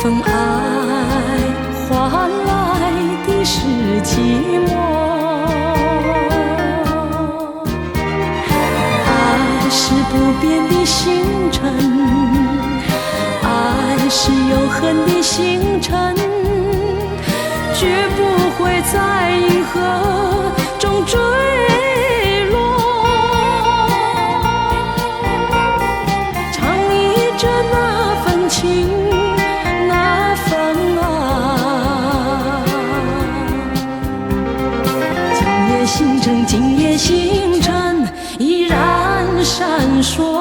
份爱换来的是寂寞，爱是不变的星辰，爱是永恒的星辰，绝不会在银河中坠落。唱忆着那份情，那份爱。今夜星辰，今夜星辰依然闪烁。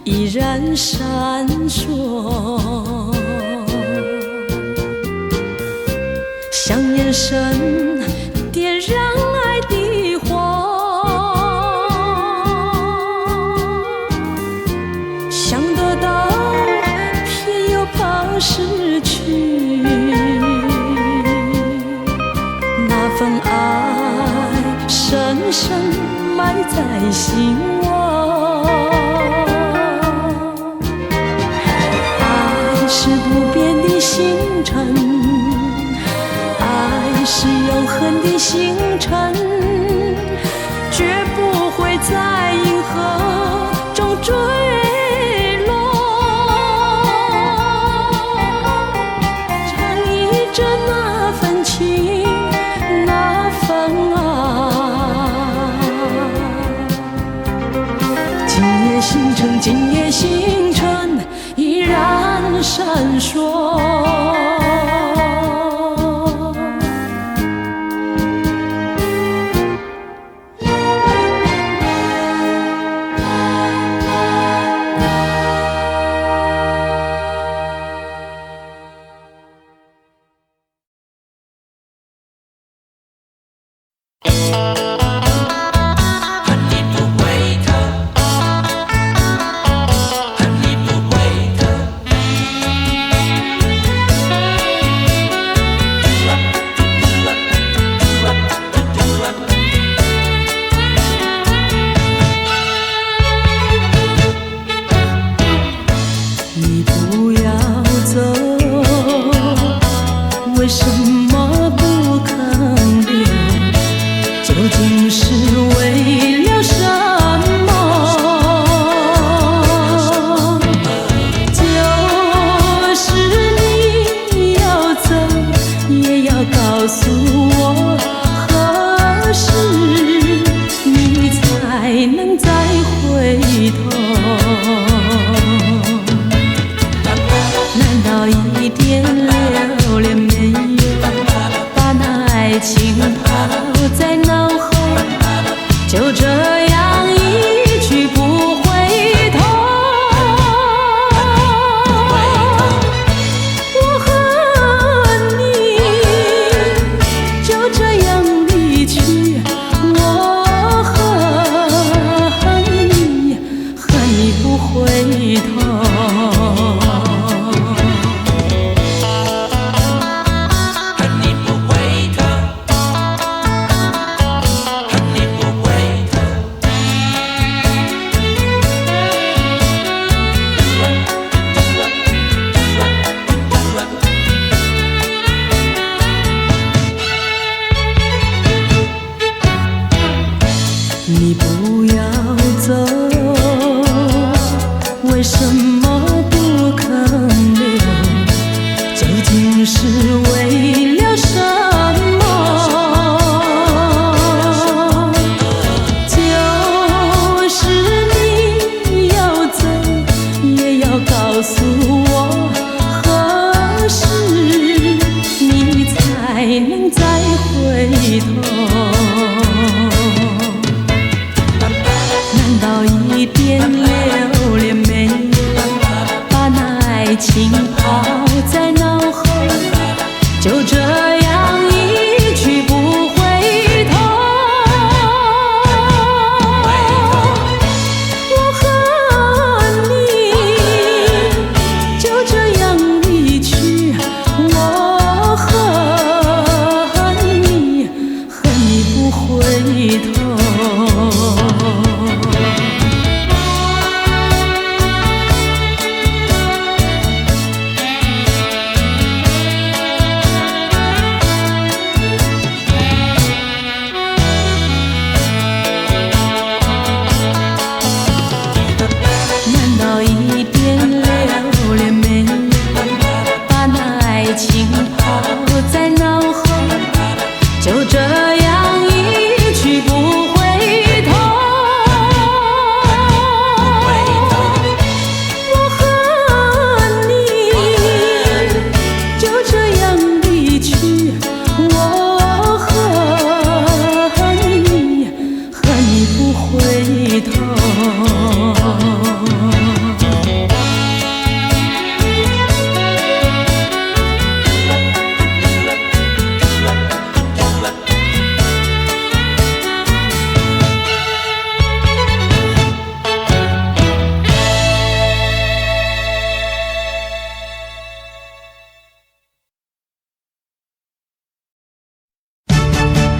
依然闪烁，像眼神点燃爱的火，想得到偏又怕失去，那份爱深深埋在心窝。是不变的星辰，爱是永恒的星辰，绝不会在银河中坠落。唱忆着那份情，那份爱。今夜星辰，今夜星辰依然闪烁。为什么不肯留？究竟是为了什么？就是你要走，也要告诉我，何时你才能再回头？难道一点留恋没有，把那爱情抛在脑后，就这样一去不回头？我和你就这样离去，我恨你，恨你不回头。你不要走，为什么不肯留？究竟是为了什么？就是你要走，也要告诉我，何时你才能再回头？难道一点留恋没有，难道一点留恋没有？把那爱情抛在脑后，就这样一去不回头。我和你就这样离去，我和你不回头。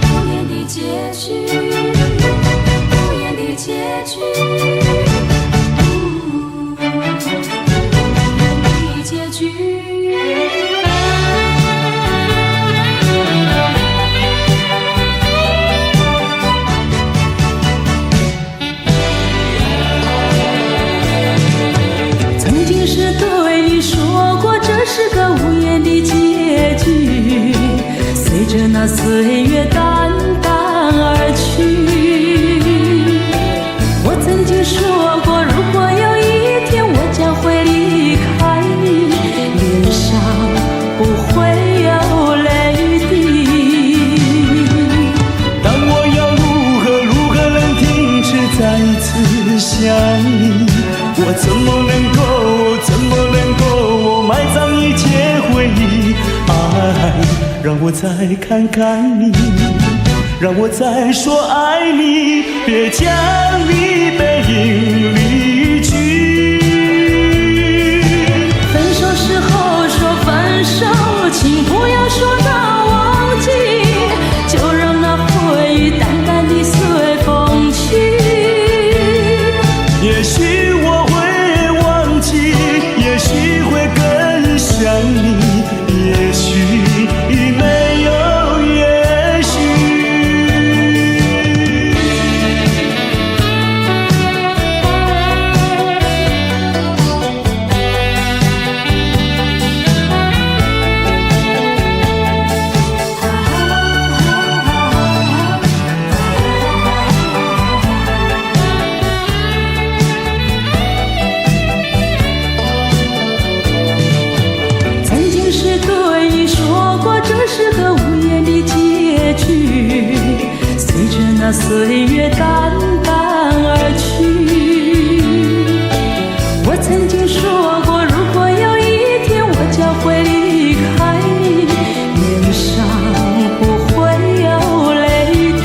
无言的结局，无言的结局，无言的结局。曾经是对你说过，这是个无言的结局。随着那岁月淡淡而去，我曾经说过，如果有一天我将会离开你，脸上不会有泪滴。但我要如何能停止再次想你？我怎么能够埋葬一切回忆？爱，让我再看看你，让我再说爱你，别将你背影离去。分手时候说分手，请不要说那忘记，就让那回忆淡淡地随风去。也许我会忘记，也许会更想你，也许没有也许。曾经是对你说过，这是个无言的结局。随着那岁月淡淡而去，我曾经说过，如果有一天我将会离开你，脸上不会有泪滴。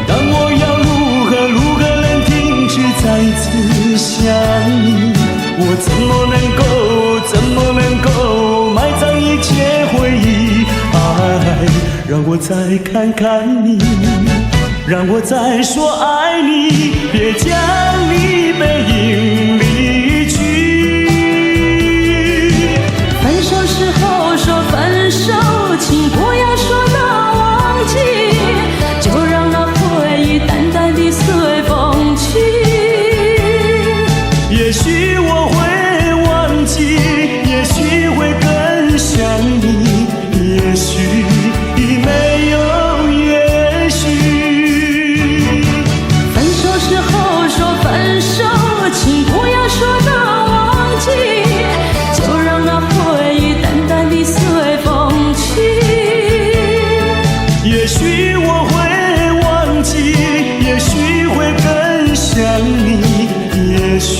但我要如何能停止再次想你？我怎么能够埋葬一切回忆？爱，让我再看看你，让我再说爱你，别将你背影离去。分手时候说分手，请不要说那忘记，就让那回忆淡淡地随风去。也许我会忘记，也许会更想你，也许没有也许。分手时候说分手，请不要说那忘记，就让那回忆淡淡地随风去。也许我会忘记，也许会更想你，也许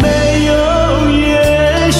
没有也许。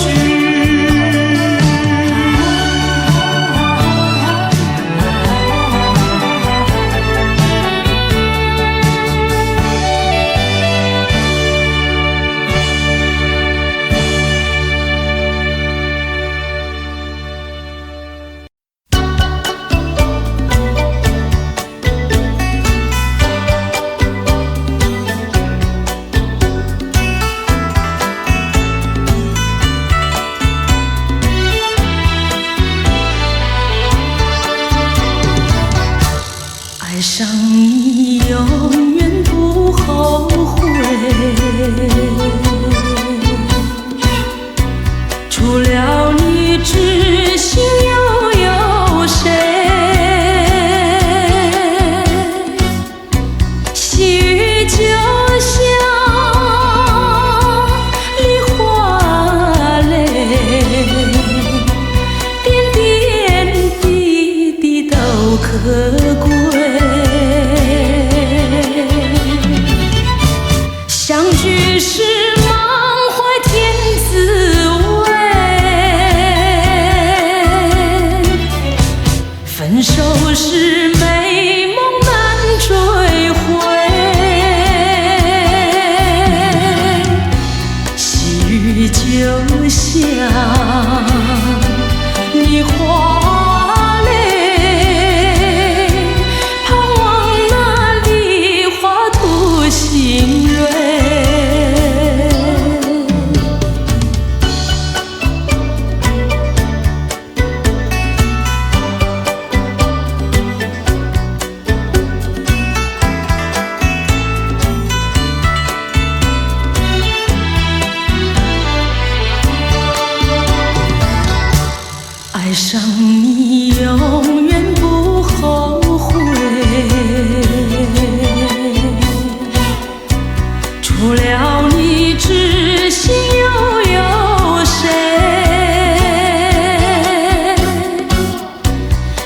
爱上你永远不后悔，除了你知心又有谁？细雨就像梨花泪，点点滴滴都可贵。相聚是满怀甜滋味，分手是美梦难追回。细雨就像梨花泪，盼望那梨花吐新蕊。爱上你永远不后悔，除了你知心又有谁？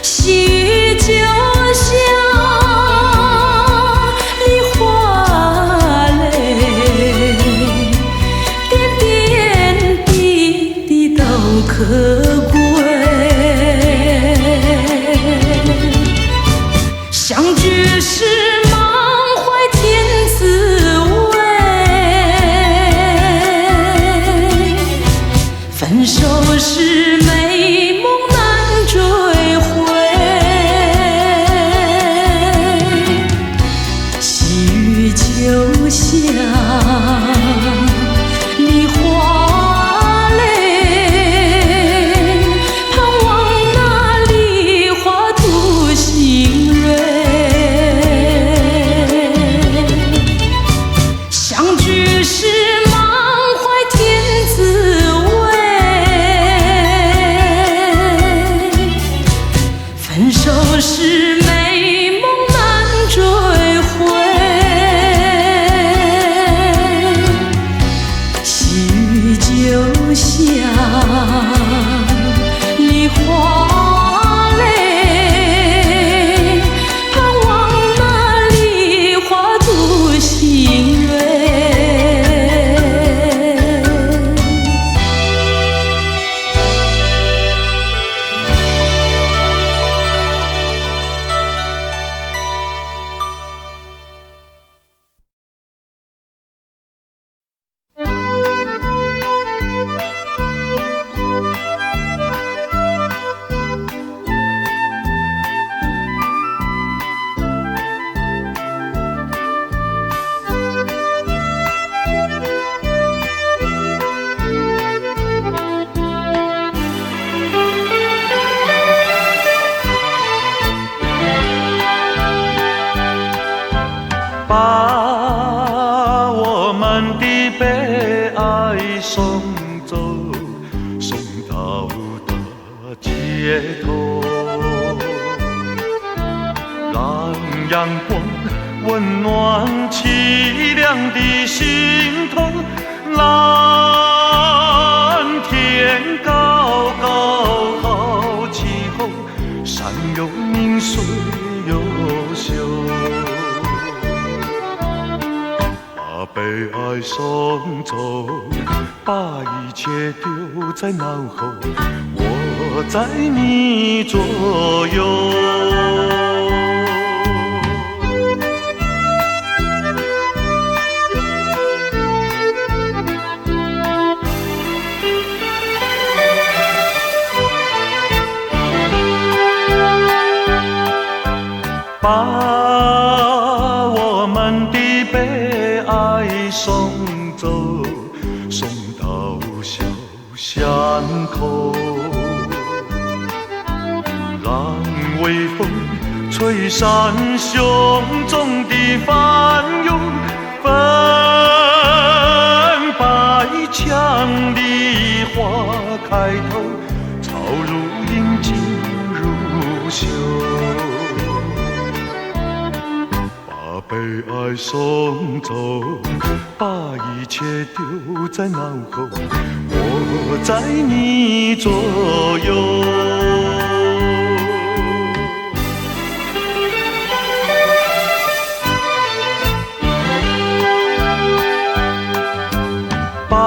细雨就像梨花泪，点点滴滴都可贵。相聚是满怀甜滋味，分手是美梦难追回。细雨就像梨花泪，盼望那梨花吐新蕊。相聚是满怀甜滋味，分手是美梦难追回。细雨就像梨花泪，盼望那梨花吐新蕊。把我们的悲哀送走，送到大街头，让阳光温暖凄凉的心头。蓝天高高好气候，山又明水又秀。悲哀送走，把一切丢在脑后，我在你左右。把我们的悲哀送走，送到小巷口，让微风吹吹散胸中的烦忧，粉白墙的花开头，草如茵，锦如绣，把悲哀送走，把一切丢在脑后，我在你左右。把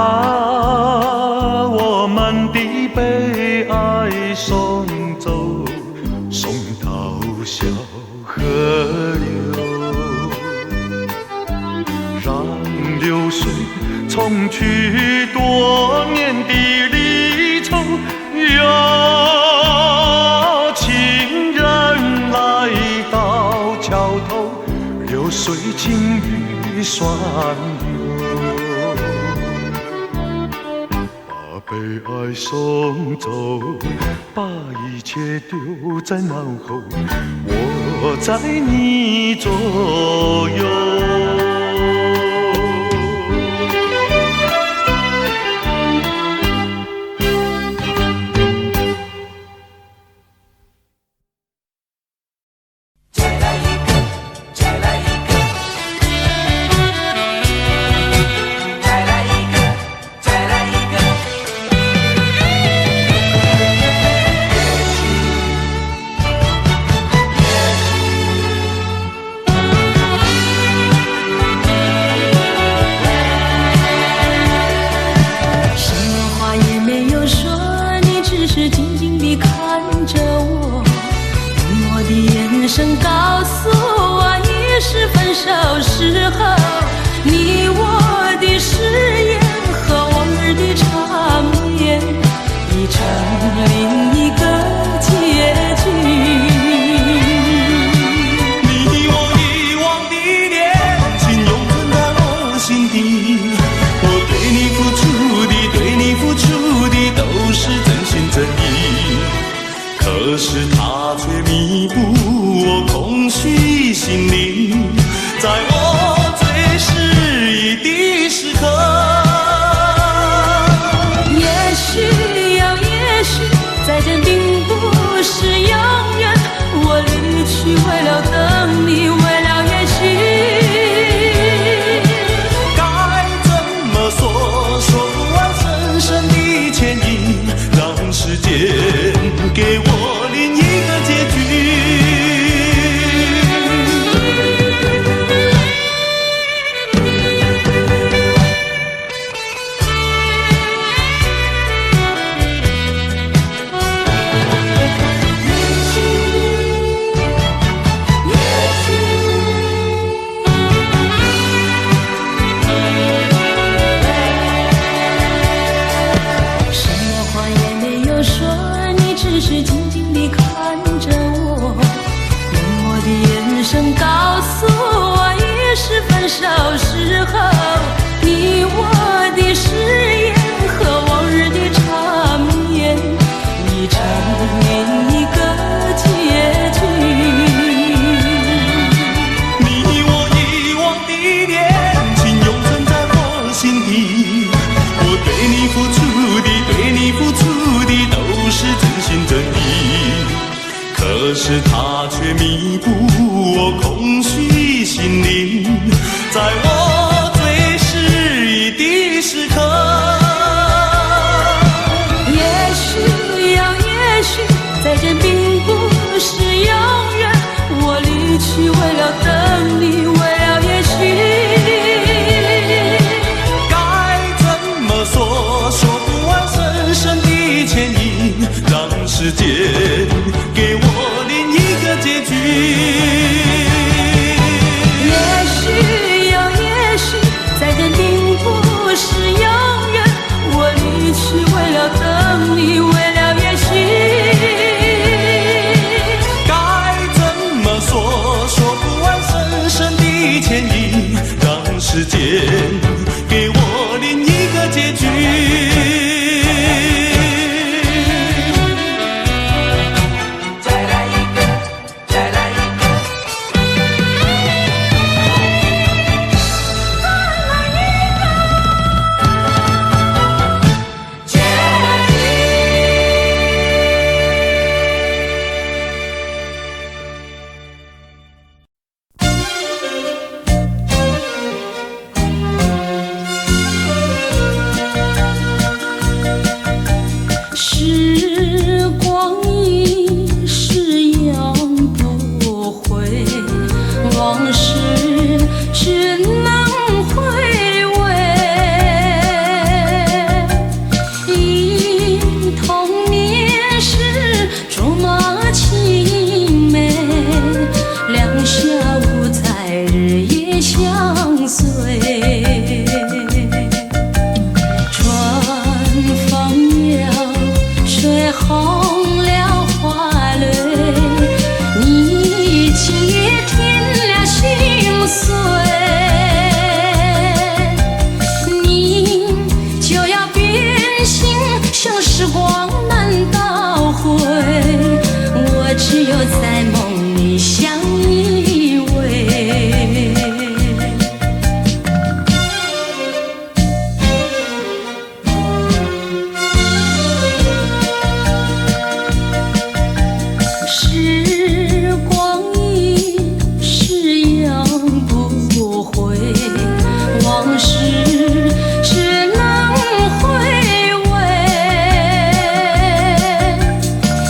我们的悲哀送走，送到小河流，让流水冲去多年的离愁，有情人来到桥头，流水轻于酸流，把悲哀送走，把一切丢在脑后，我在你左右。可是它却弥补我空虚心灵，在我最失意的时刻。也许呀，也许再见并不是永远，我离去为了等你，为了也许该怎么说，说不完深深的歉意，让时间给我另一个结局。分手时候，你我的誓言和往日的缠绵，已成另一个结局。你我遗忘的恋情永存在我心底，我对你付出的都是真心真意，可是它却弥补我空虚心灵，在我最失意的时刻。也许呀，也许再见并不是永远，我离去为了等你，为了也许该怎么说，说不完深深的歉意，让时间给我另一个结局。再见并不是永远，我离去为了等你，为了也许该怎么说，说不完深深的歉意，让时间给我另一个结局。往事只能回味。忆童年时竹马青梅，两小无猜日夜相随。春风摇，吹红了花蕊，你今夜添了心碎，你就要变心，像时光难倒回，我只有在梦里相依偎。时光一逝永不回，往事只能回味。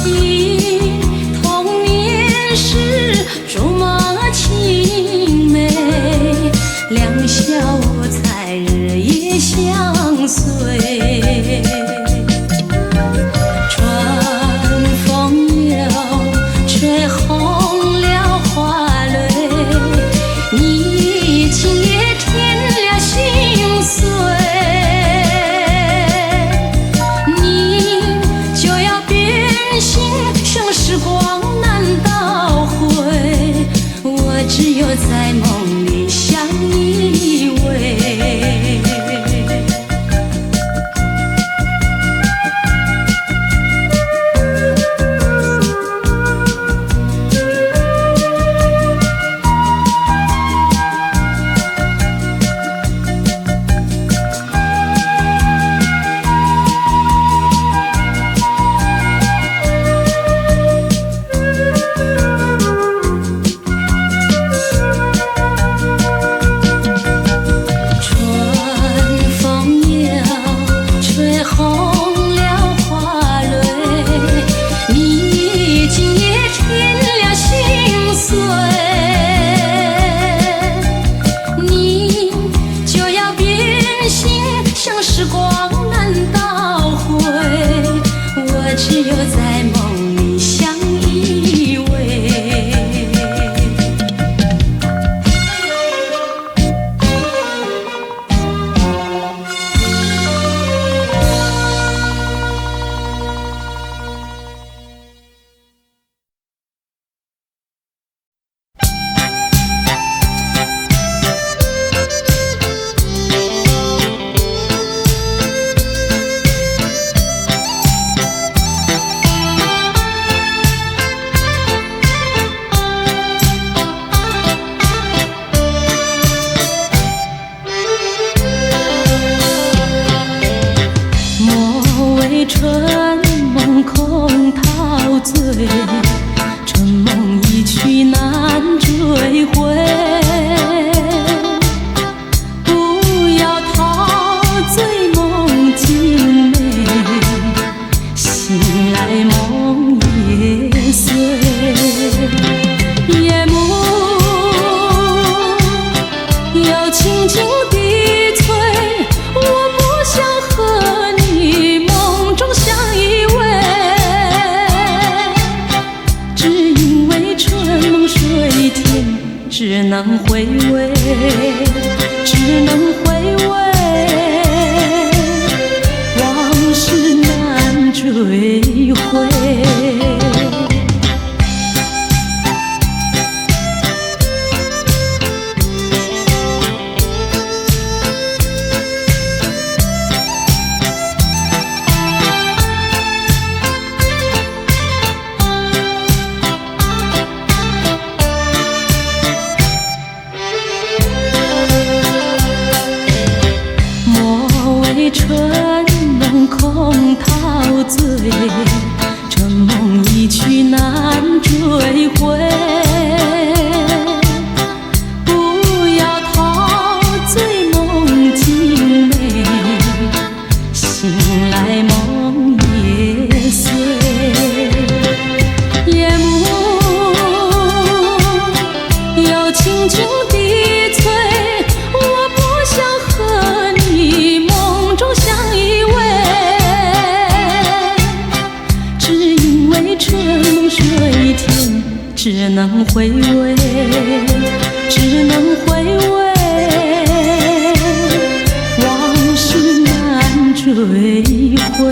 忆童年时竹马青梅，两小无猜日夜相随。春风摇，吹红了花蕊，你今夜添了心碎，你就要变心，像时光难倒回，我只有在梦里相依偎。时光难倒回，我只有在梦里相依偎。春梦空陶醉，春梦一去难追回。不要陶醉梦境美，醒来梦也碎。夜幕又轻轻低垂，我不想和你梦中相依偎，只因为春梦水天，只能回味，只能回味，往事难追回。春梦空陶醉，春梦轻轻低催，我不想和你梦中相依偎，只因为春梦水天，只能回味，只能回味，往事难追回。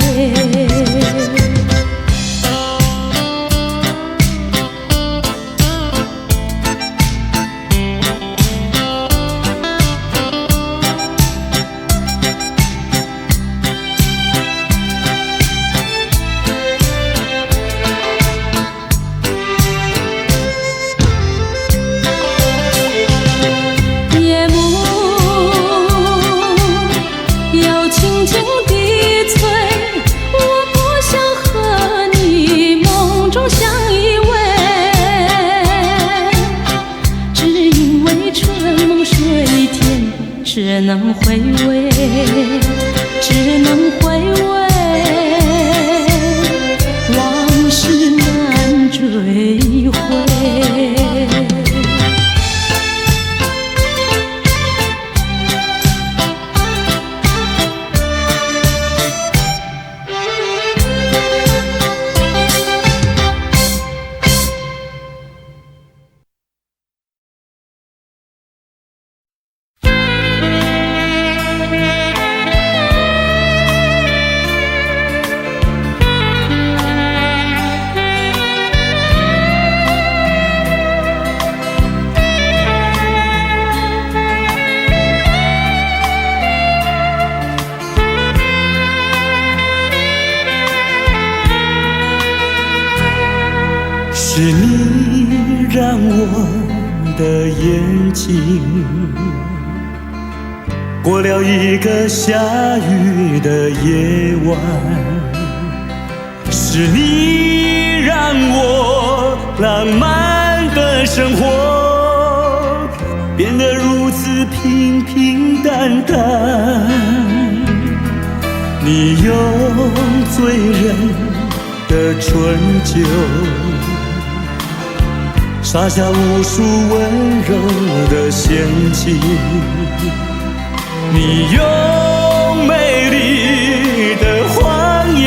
只能回味，只能回味，往事难追回。是你让我的眼睛过了一个下雨的夜晚，是你让我浪漫的生活变得如此平平淡淡。你用醉人的醇酒洒下无数温柔的陷阱，你用美丽的谎言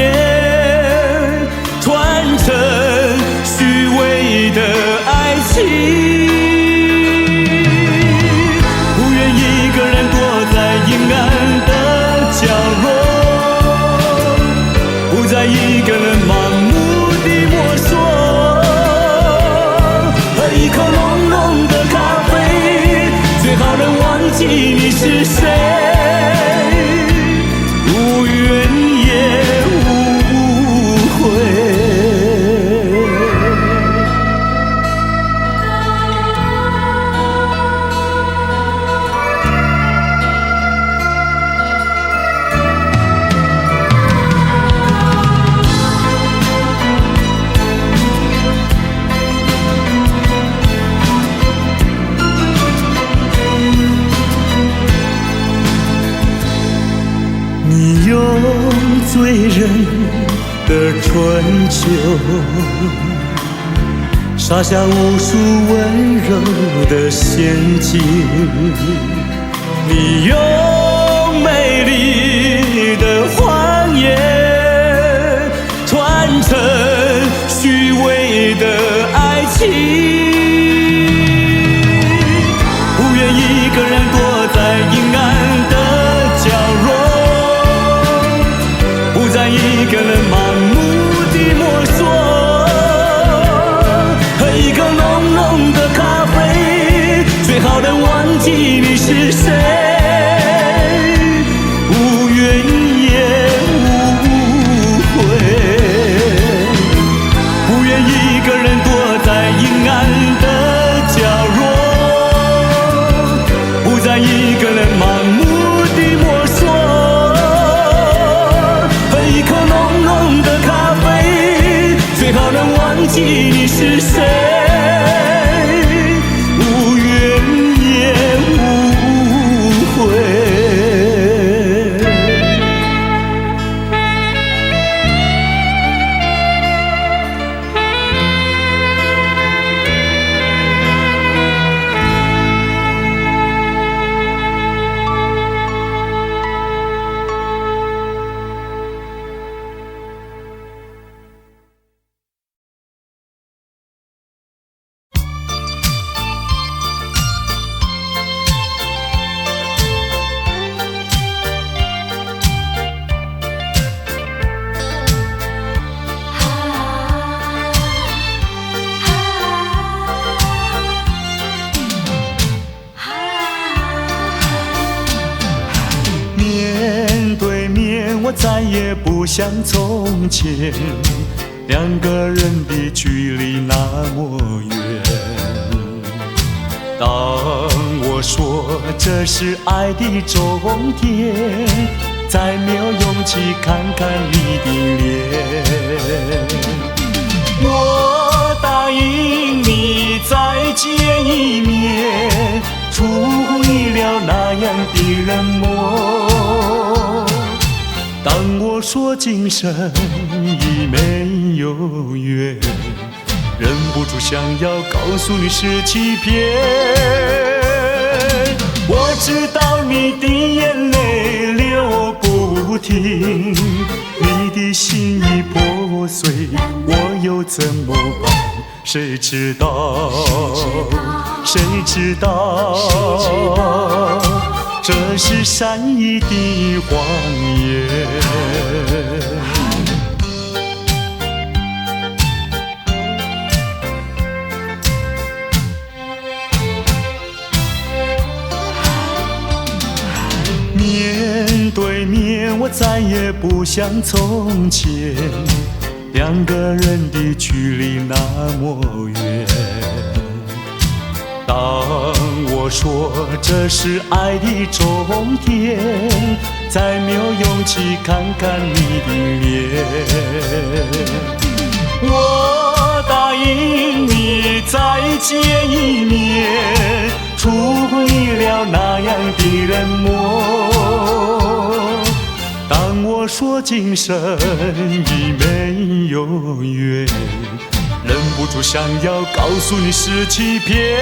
团成虚伪的爱情，不愿一个人躲在阴暗的角落，不再一个人盲目地摸索，一口浓浓的咖啡，最好能忘记你是谁，无怨也无悔。你用醉人的醇酒洒下无数温柔的陷阱，你用美丽的谎言团成虚伪的爱情，不愿一个人躲在阴暗的角落，不再一个人盲目地摸索，喝一口浓浓的咖啡，最好能忘记你是谁，无怨也无悔，不愿一个人躲在阴暗的角落，不再一个人盲目地摸索，一口浓浓的咖啡，最好能忘记你是谁，无怨也无悔。再也不像从前，两个人的距离那么远。当我说这是爱的终点，再没有勇气看看你的脸。我答应你再见一面，出乎意料那样的冷漠。当我说今生已没有缘，忍不住想要告诉你是欺骗。我知道你的眼泪流不停，你的心已破碎，我又怎么办？谁知道？谁知道？这是善意的谎言。面对面，我再也不像从前，两个人的距离那么远。当我说这是爱的终点，再没有勇气看看你的脸。我答应你再见一面，出乎意料那样的冷漠。当我说今生已没有缘，忍不住想要告诉你是欺骗。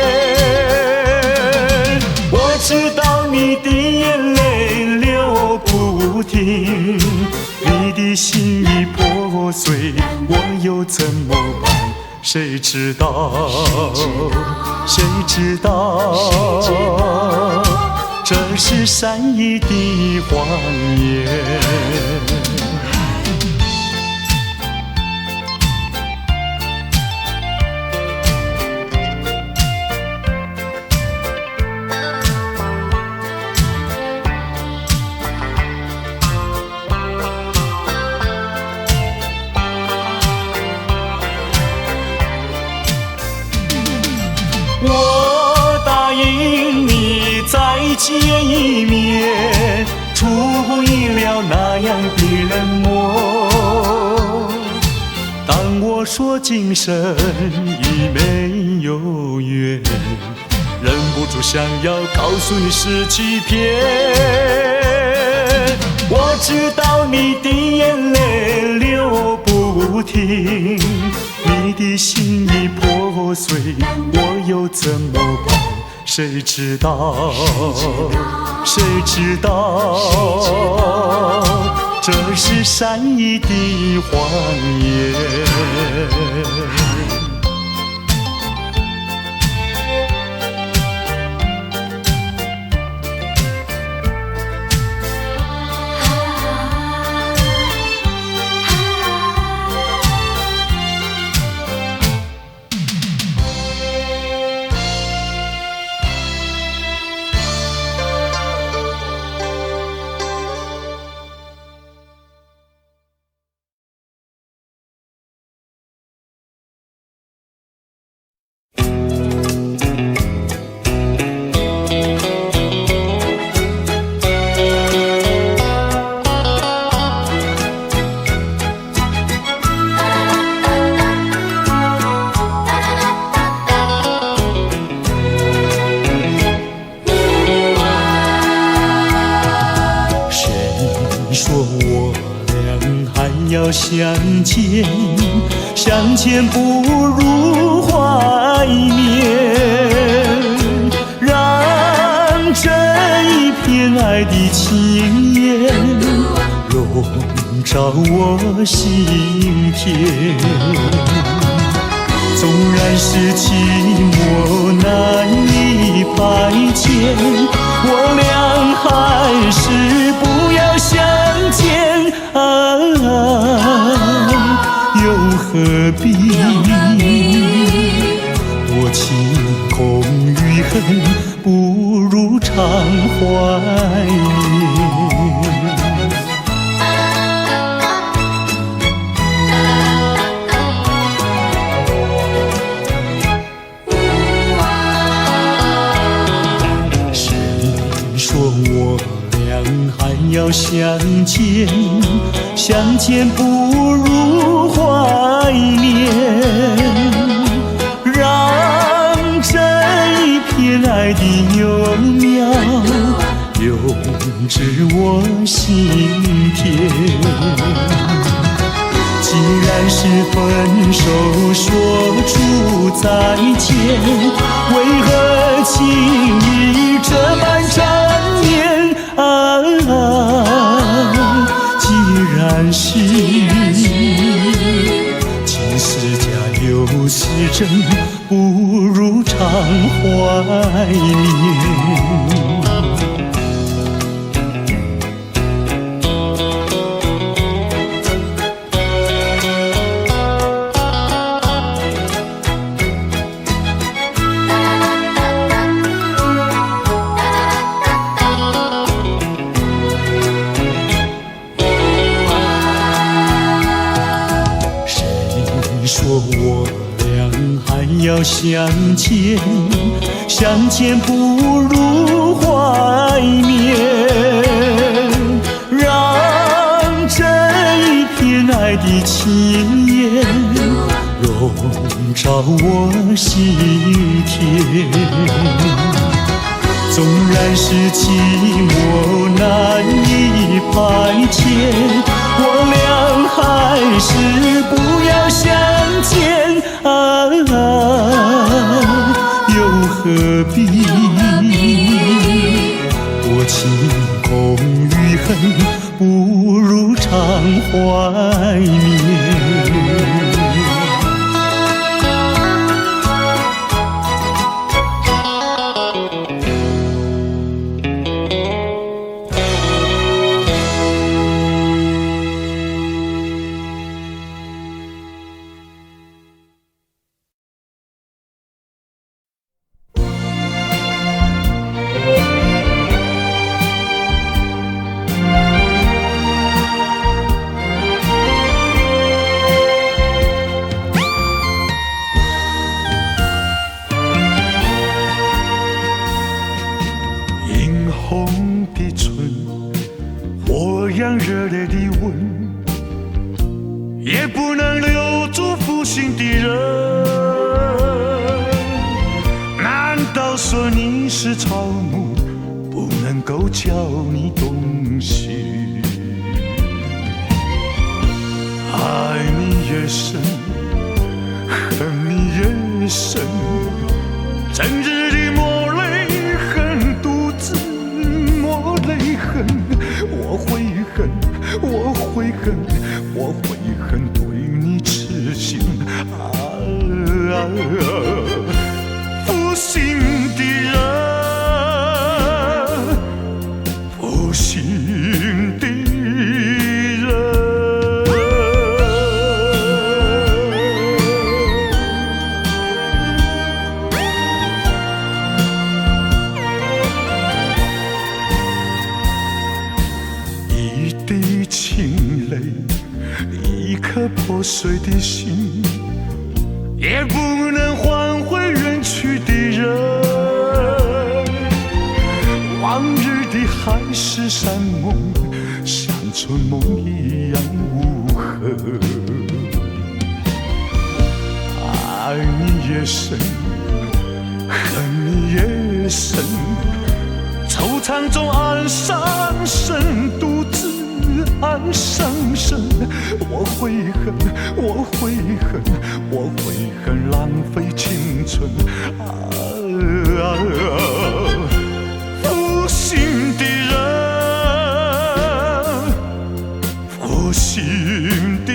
我知道你的眼泪流不停，你的心已破碎，我又怎么办？谁知道？谁知道？这是善意的谎言。我答应你再见一面，出乎意料那样的冷漠。当我说今生已没有缘，忍不住想要告诉你是欺骗。我知道你的眼泪流不停，你的心已破碎，我又怎么办？谁知道？谁知道？这是善意的谎言。要相见，相见不如怀念，让这一片爱的情缘笼罩我心田。纵然是寂寞难以排遣，我俩还是不要相见啊，又何必多情空余恨，不如常怀念。要相见，相见不如怀念，让这一片爱的幼苗永植我心田。既然是分手说出再见，为何情意这般缠绵既然是情是假又是真，不如常怀念。说我俩还要相见，相见不如怀念，让这一片爱的情缘笼罩我心田。纵然是寂寞难以排遣，我俩还是不要相见又何必多情空余恨，不如常怀念。热烈的吻，也不能留住负心的人。难道说你是草木，不能够叫你动心？爱你越深，恨你越深，整日的抹泪痕，独自抹泪痕。我会恨，我会恨，我会恨对你痴心负心的人，负心的人。一滴清泪，一颗破碎的心，也不能换回远去的人。往日的海誓山盟，像春梦一样无痕。爱你越深，恨你越深，惆怅中暗伤神，独自暗伤神。我会恨，我会恨，我会恨浪费青春负心的人，负心的人。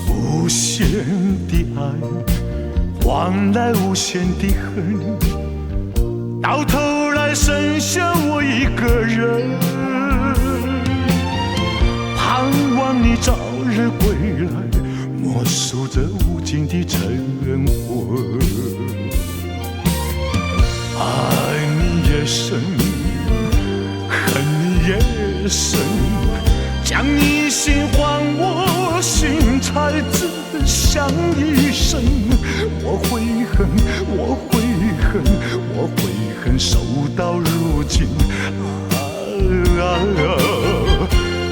无限的爱换来无限的恨，到头来剩下我一个人。盼望你早日归来，默数着无尽的晨昏。爱深，恨你也深，将你心还我心，才知想一生。我悔恨，我悔恨，我悔恨，守到如今。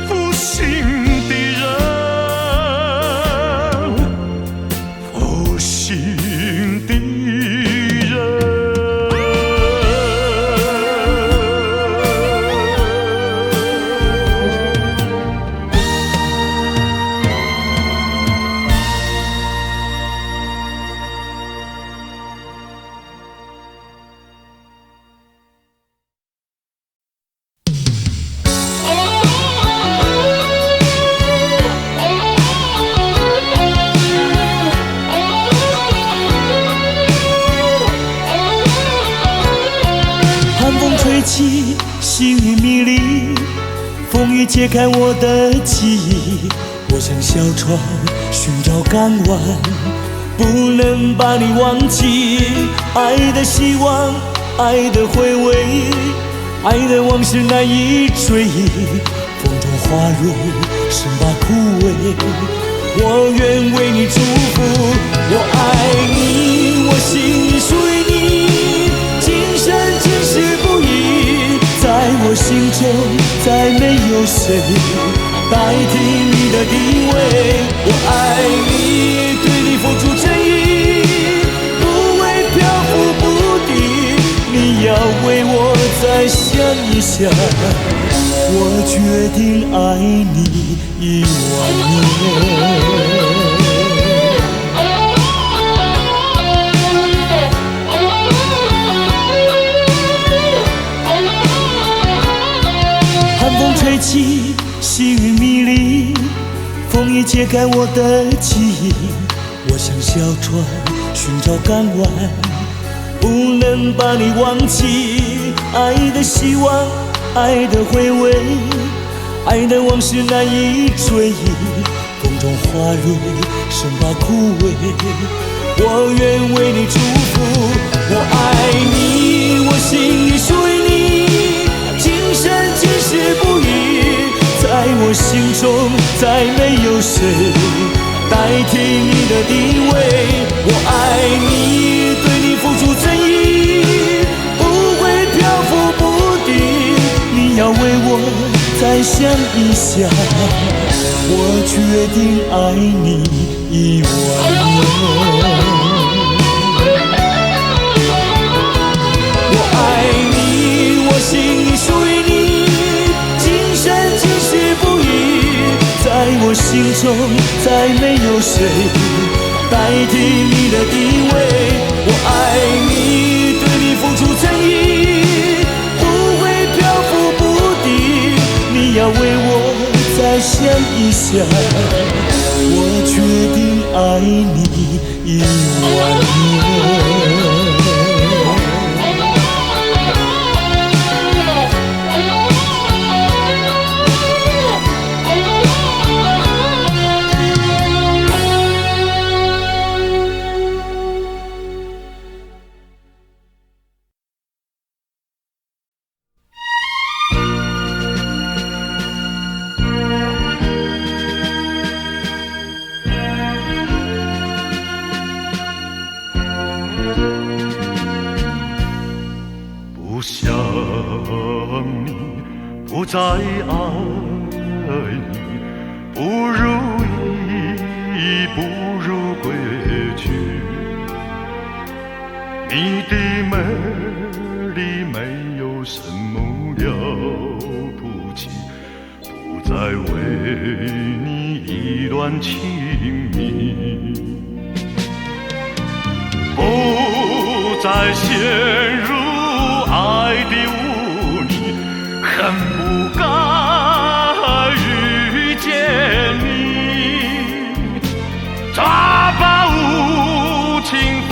负心的人，负心的人。细雨迷离，风雨揭开我的记忆。我像小船寻找港湾，不能把你忘记。爱的希望，爱的回味，爱的往事难以追忆。风中花蕊生把枯萎，我愿为你祝福。我爱你，我心里属于你，今生今世不移。在我心中再没有谁代替你的地位。我爱你，对你付出真意，不会漂浮不定。你要为我再想一想，我决定爱你10000年。风吹起，细雨迷离，风雨揭开我的记忆。我像小船寻找港湾，不能把你忘记。爱的希望，爱的回味，爱的往事难以追忆。风中花蕊生把枯萎，我愿为你祝福。我爱你，我心里属于你，今生今世不移。在我心中再没有谁代替你的地位。我爱你，对你付出真意，不会漂浮不定。你要为我再想一想，我决定爱你10000年。我爱你，我心里属于你，今生今世不移。在我心中再没有谁代替你的地位。我爱你，对你付出真意，不会漂浮不定。你要为我再想一想，我决定爱你10000年。不想你，不再爱你，不如意，不如归去。你的美丽没有什么了不起，不再为你意乱情迷，不再陷入爱的污泥，恨不该遇见你。抓把无情风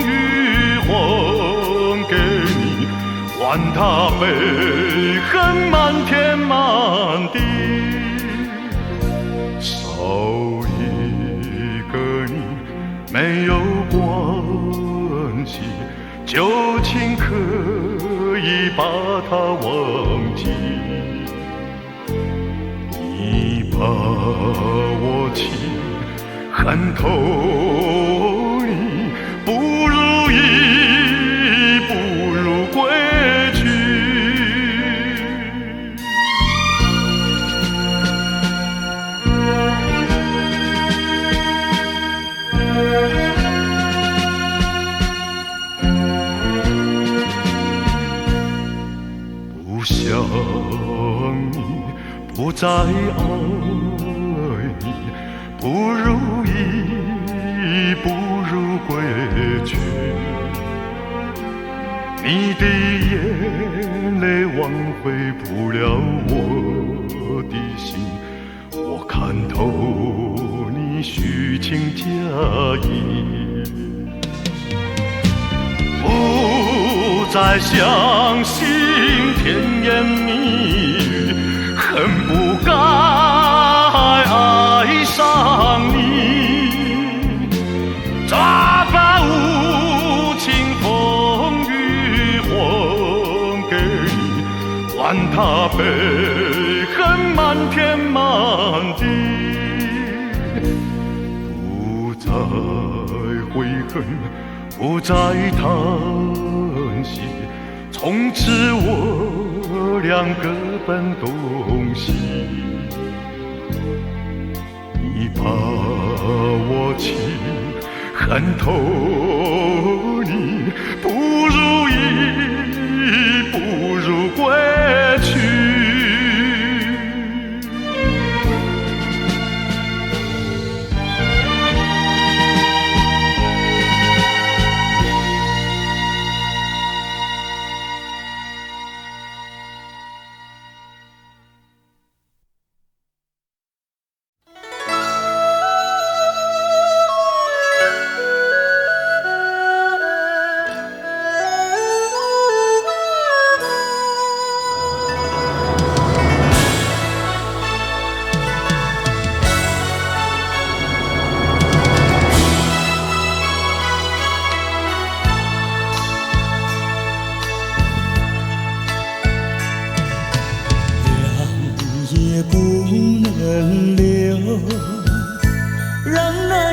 雨还给你，换他悲恨漫天满地。少一个你没有关系，旧情可以把它忘记。你把我情看透，你不如意，不如归去。不想你，不再爱你，不如意，不如归去。你的眼泪挽回不了我的心，我看透你虚情假意。不再相信甜言蜜语，恨不该爱上你。抓把无情风雨还给你，管他悲恨漫天漫地。不再悔恨，不再叹息，从此我俩各奔东西。你把我情看透，你不如意，不如归去。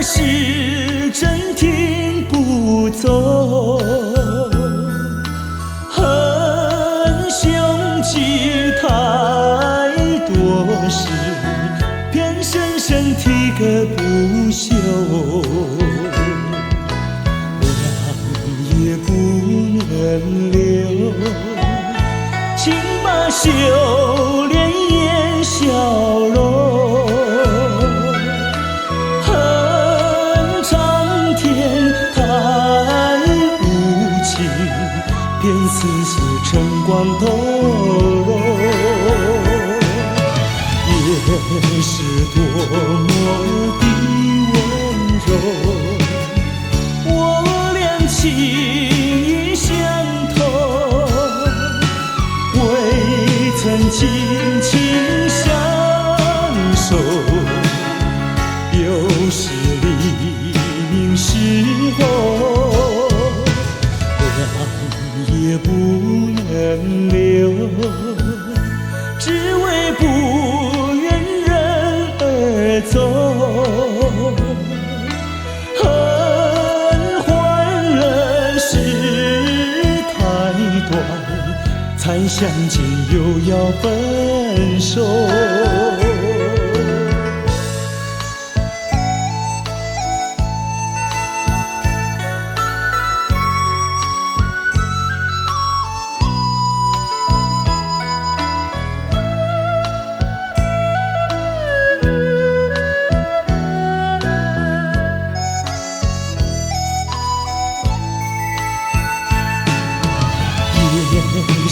时针停不走，恨凶记太多事，偏深深提个不休。凉也不能留，请把羞脸掩笑容。便丝丝晨光透融，也是多么的温柔。我俩情意相通，未曾紧紧相守，又是黎明时候。也不能留，只为不愿人而走。恨换了时太短，才相见又要分手。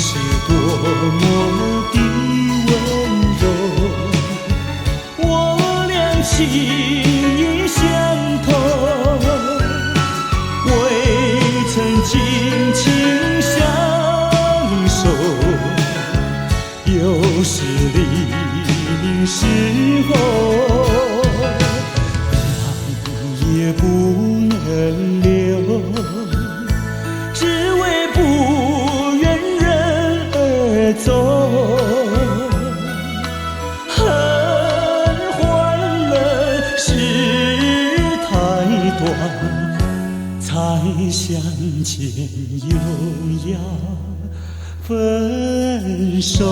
是多么的温柔，我俩情意相通，未曾紧紧相守，又是黎明时候，凉也不能留，只才相见又要分手。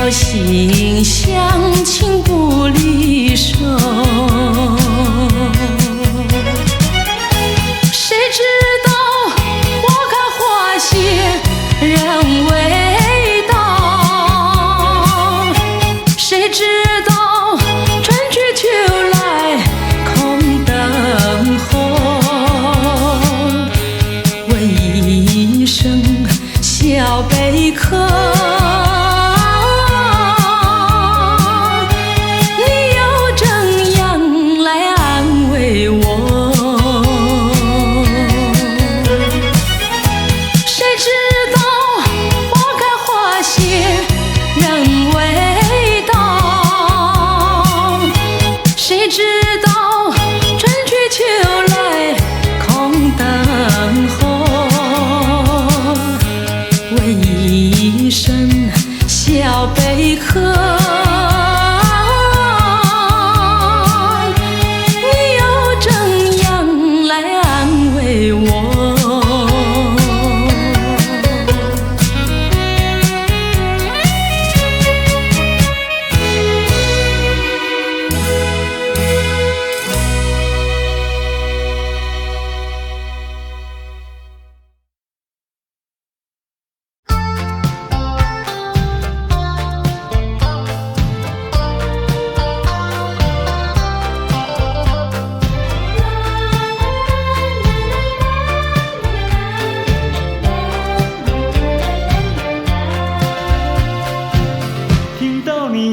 心相亲不离手，谁知道花开花谢人未到，谁知道春去秋来空等候，问一声小贝壳，小贝壳，你又怎样来安慰我？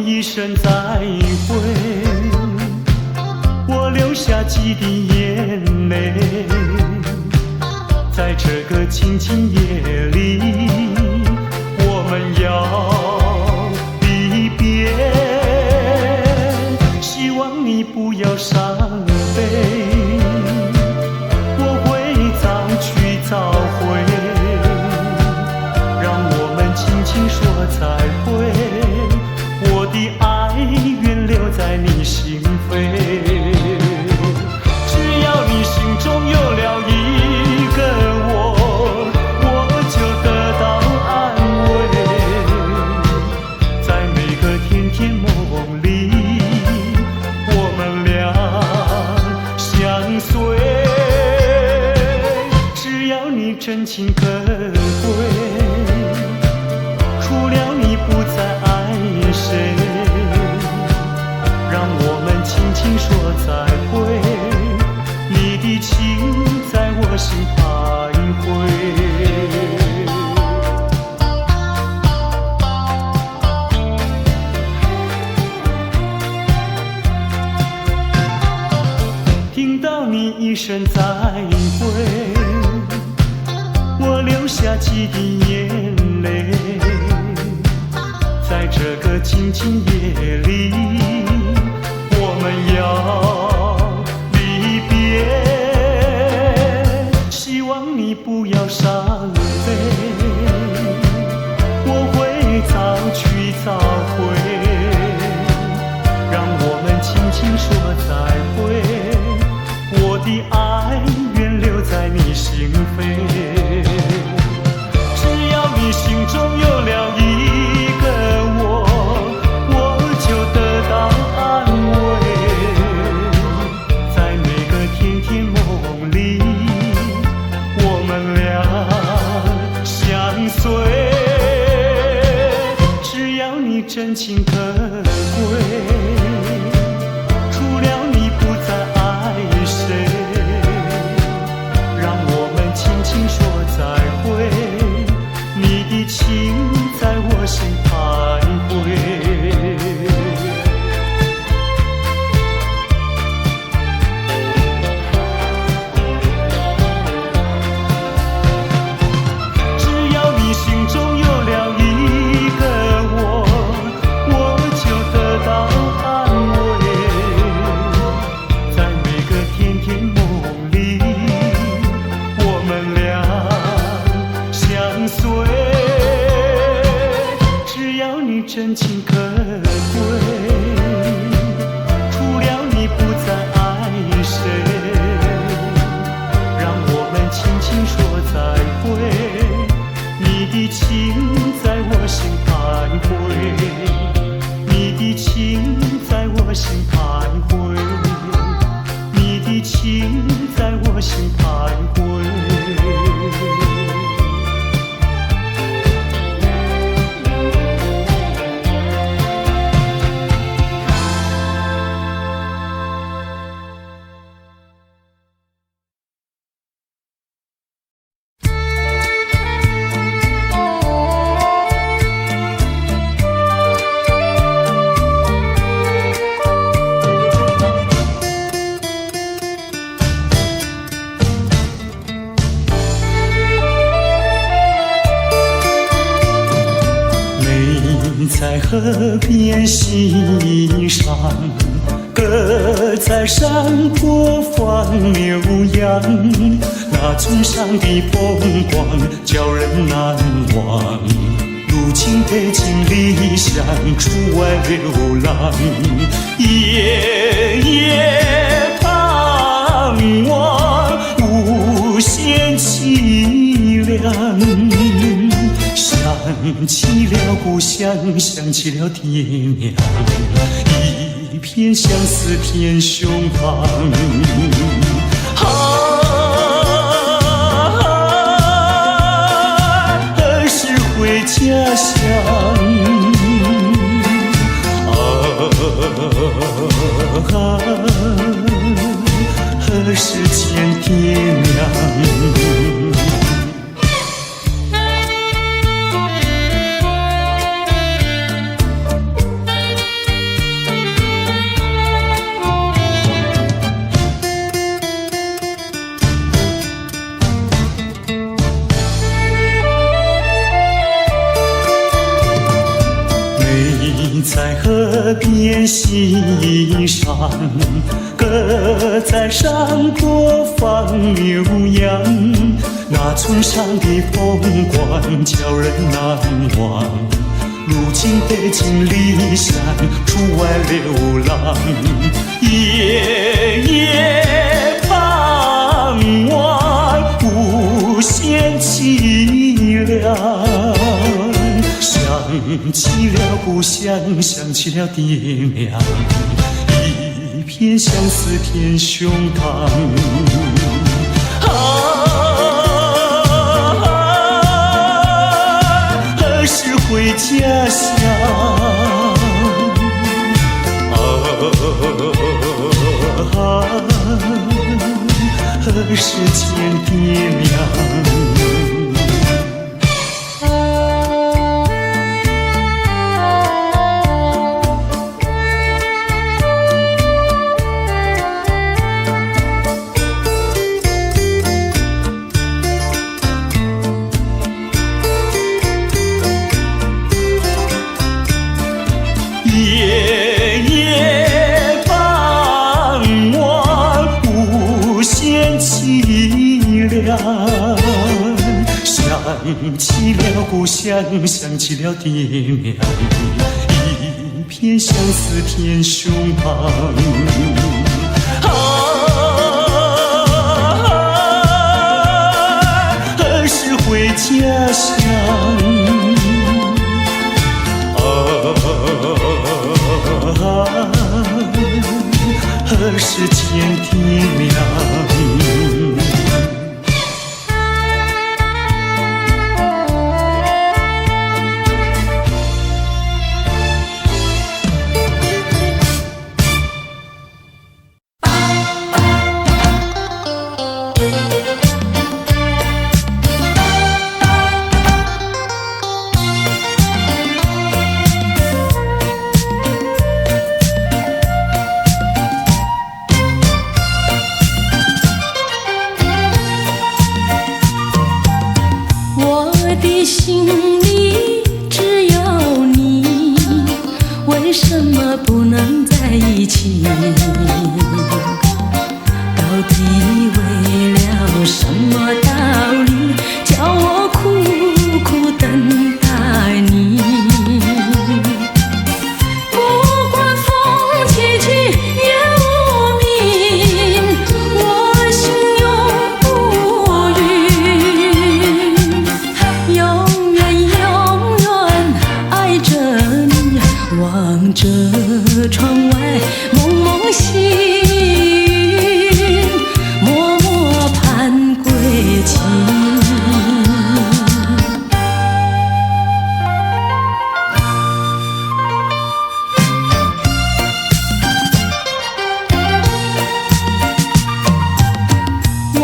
一声再会，我流下几滴眼泪，在这个静静夜里，我们要离别，希望你不要伤悲，我会早去早回，让我们轻轻说再会，我的爱愿留在你心扉，只要你心中有了一个我，你真情可贵，除了你不再爱谁，让我们轻轻说再会，你的情在我心徘徊。听到你一声再会，我流下几滴眼泪，在这个静静夜里，我们要离别，希望你不要伤悲，我会早去早回，让我们轻轻说再会，我的爱愿留在你心扉，只要你心中有了一个我，我就得到安慰，在每个甜甜梦里，我们俩相随，只要你真情可贵，除了你不再爱谁，让我们轻轻说再会，你的情在我心徘徊。只要你心中有了一个我，我就得到安慰，在每个甜甜梦里，我们俩相随，只要你真情可贵，除了你不再爱谁，让我们轻轻说再会，你的情在我心徘徊，你的情在我心徘徊，你的情在我心徘徊。在河边欣赏，鸽在山坡放牛羊，那村上的风光叫人难忘。如今北京理想，出外流浪，夜夜盼望，无限凄凉。想起了故乡，想起了爹娘，一片相思填胸膛。何时回家乡？何时见爹娘？在河边欣赏，鸽在山坡放牛羊，那村上的风光叫人难忘。如今北京理想，出外流浪，夜夜盼望，无限凄凉。想起了故乡，想起了爹娘，一片相思填胸膛。回家乡。何时见爹娘？夜夜傍晚，无限凄凉。想起了故乡，想起了爹娘，一片相思添胸膛。何时回家乡？何时见爹娘？心里只有你，为什么不能在一起？到底为了什么道理，叫我苦苦等待你？不管风起起也无名，我心永不渝。永远爱着你，望着窗外蒙蒙星，默默盼归期。我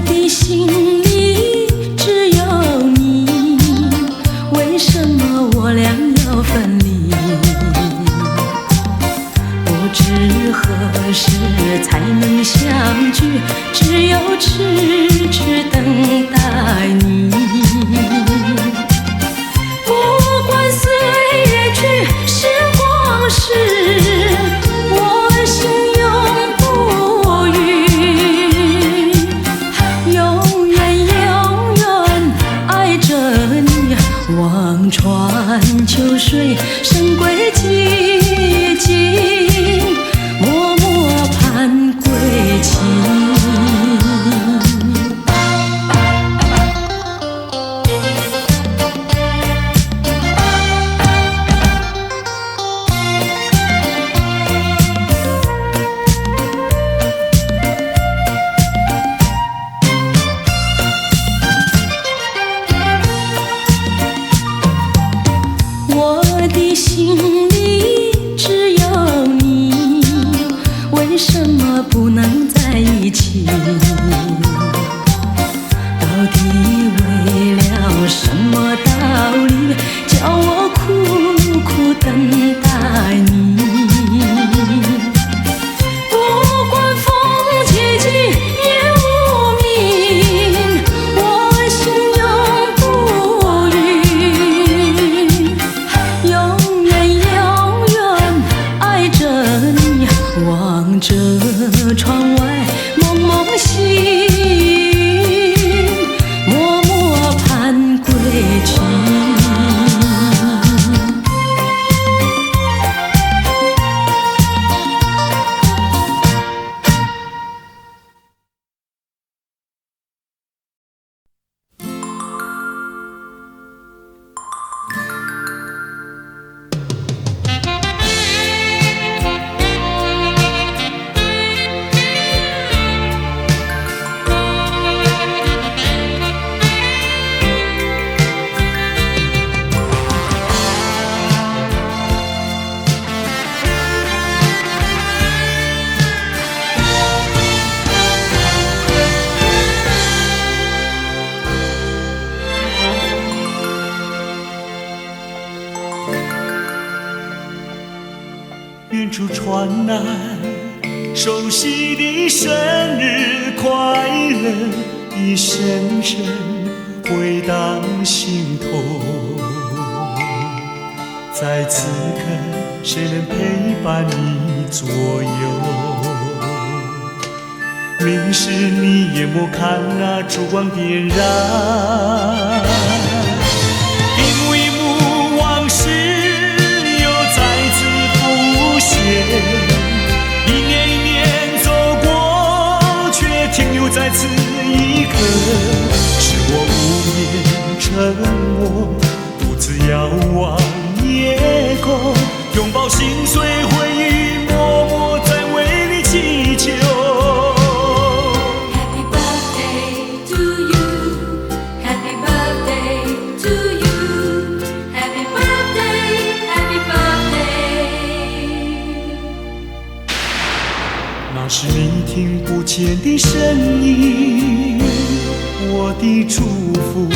的心里只有你，为什么我俩要分离？不知何时才能相聚，只有痴痴等待你。不管岁月去，时光逝，我心永不渝。永远爱着你，望穿秋水，神归寂静，默默盼归期。我的心里只有你，为什么不能在一起？到底为了什么道理，叫我苦苦等待你？不管风起起也无名，我心永不渝。永远爱着你，望着窗外蒙蒙星，默默远处传来熟悉的生日快乐，一声声回荡心头。在此刻，谁能陪伴你左右？明时你眼眸看那烛光点燃，一幕一幕往事又再次浮现。一年一年走过，却停留在此一刻。是我无言沉默，独自遥望夜空，拥抱心碎回忆，默默在为你祈求。Happy birthday to you, Happy birthday to you, Happy birthday, Happy birthday。那是你听不见的声音，我的祝福。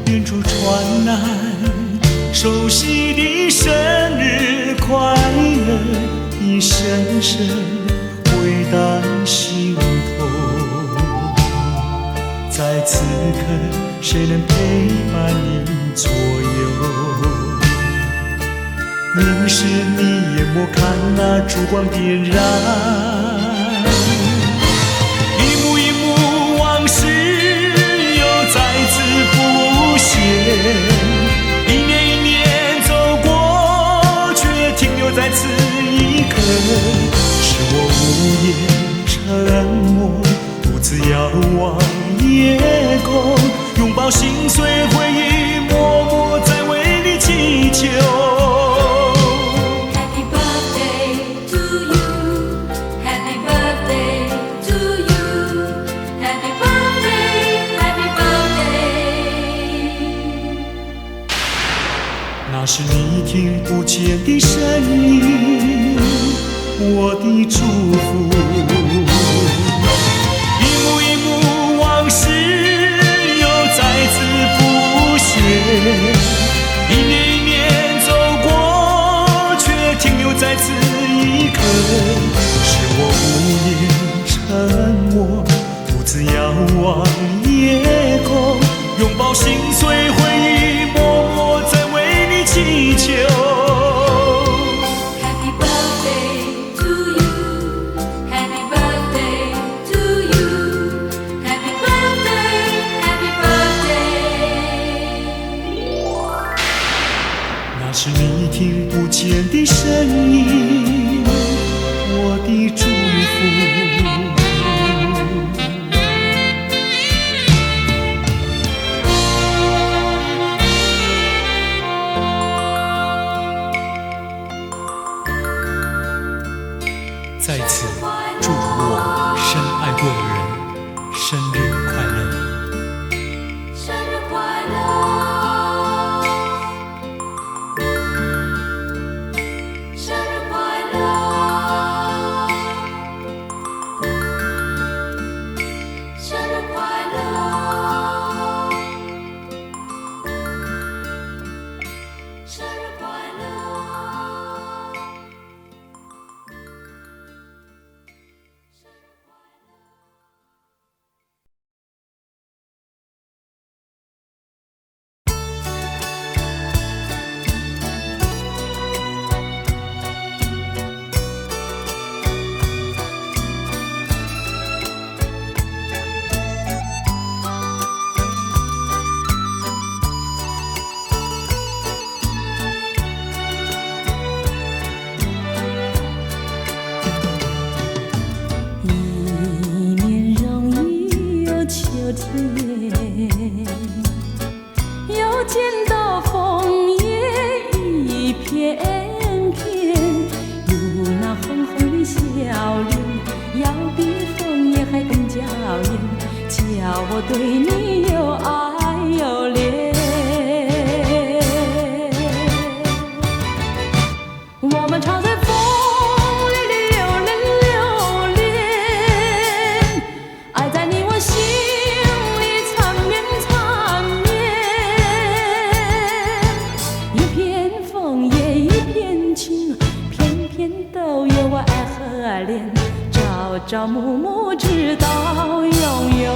远处传来熟悉的生日快乐，一声声回荡心头。在此刻，谁能陪伴你左右？明时你眼眸看那烛光点燃，一幕一幕往事又再次浮现。一年一年走过，却停留在此一刻。是我无言沉默，独自遥望夜空，拥抱心碎回忆，默默在为你祈求。Happy birthday to you, Happy birthday to you, Happy birthday, Happy birthday。那是你听不见的声音，我的祝福。一幕一幕往事又再次浮现，一年一年走过，却停留在此一刻。是我无言沉默，独自遥望夜空，拥抱心碎回忆，默默在为你祈求。Happy birthday to you, Happy birthday to you, Happy birthday, Happy birthday。那是你听不见的声音，我的祝福。在此祝福我深爱过的人生日快乐。生日快乐，生日快乐，生日快乐，生日快乐。片情，偏偏都有我爱和怜，朝朝暮暮直到永远。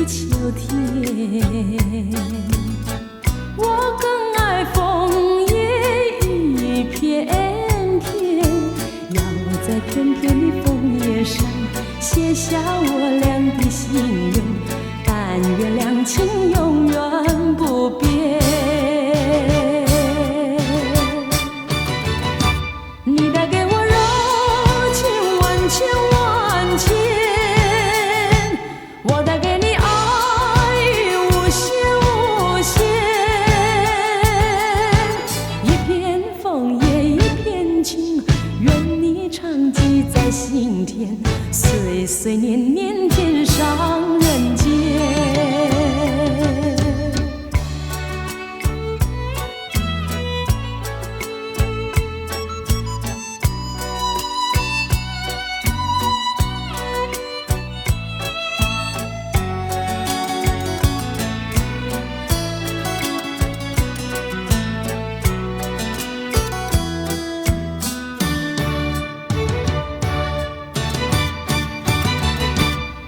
秋天，我更爱枫叶一片片，要在片片的枫叶上写下我俩的心愿，但愿两情永远不变。你带给我柔情万千万千，我带给你心田，岁岁年年天上人间。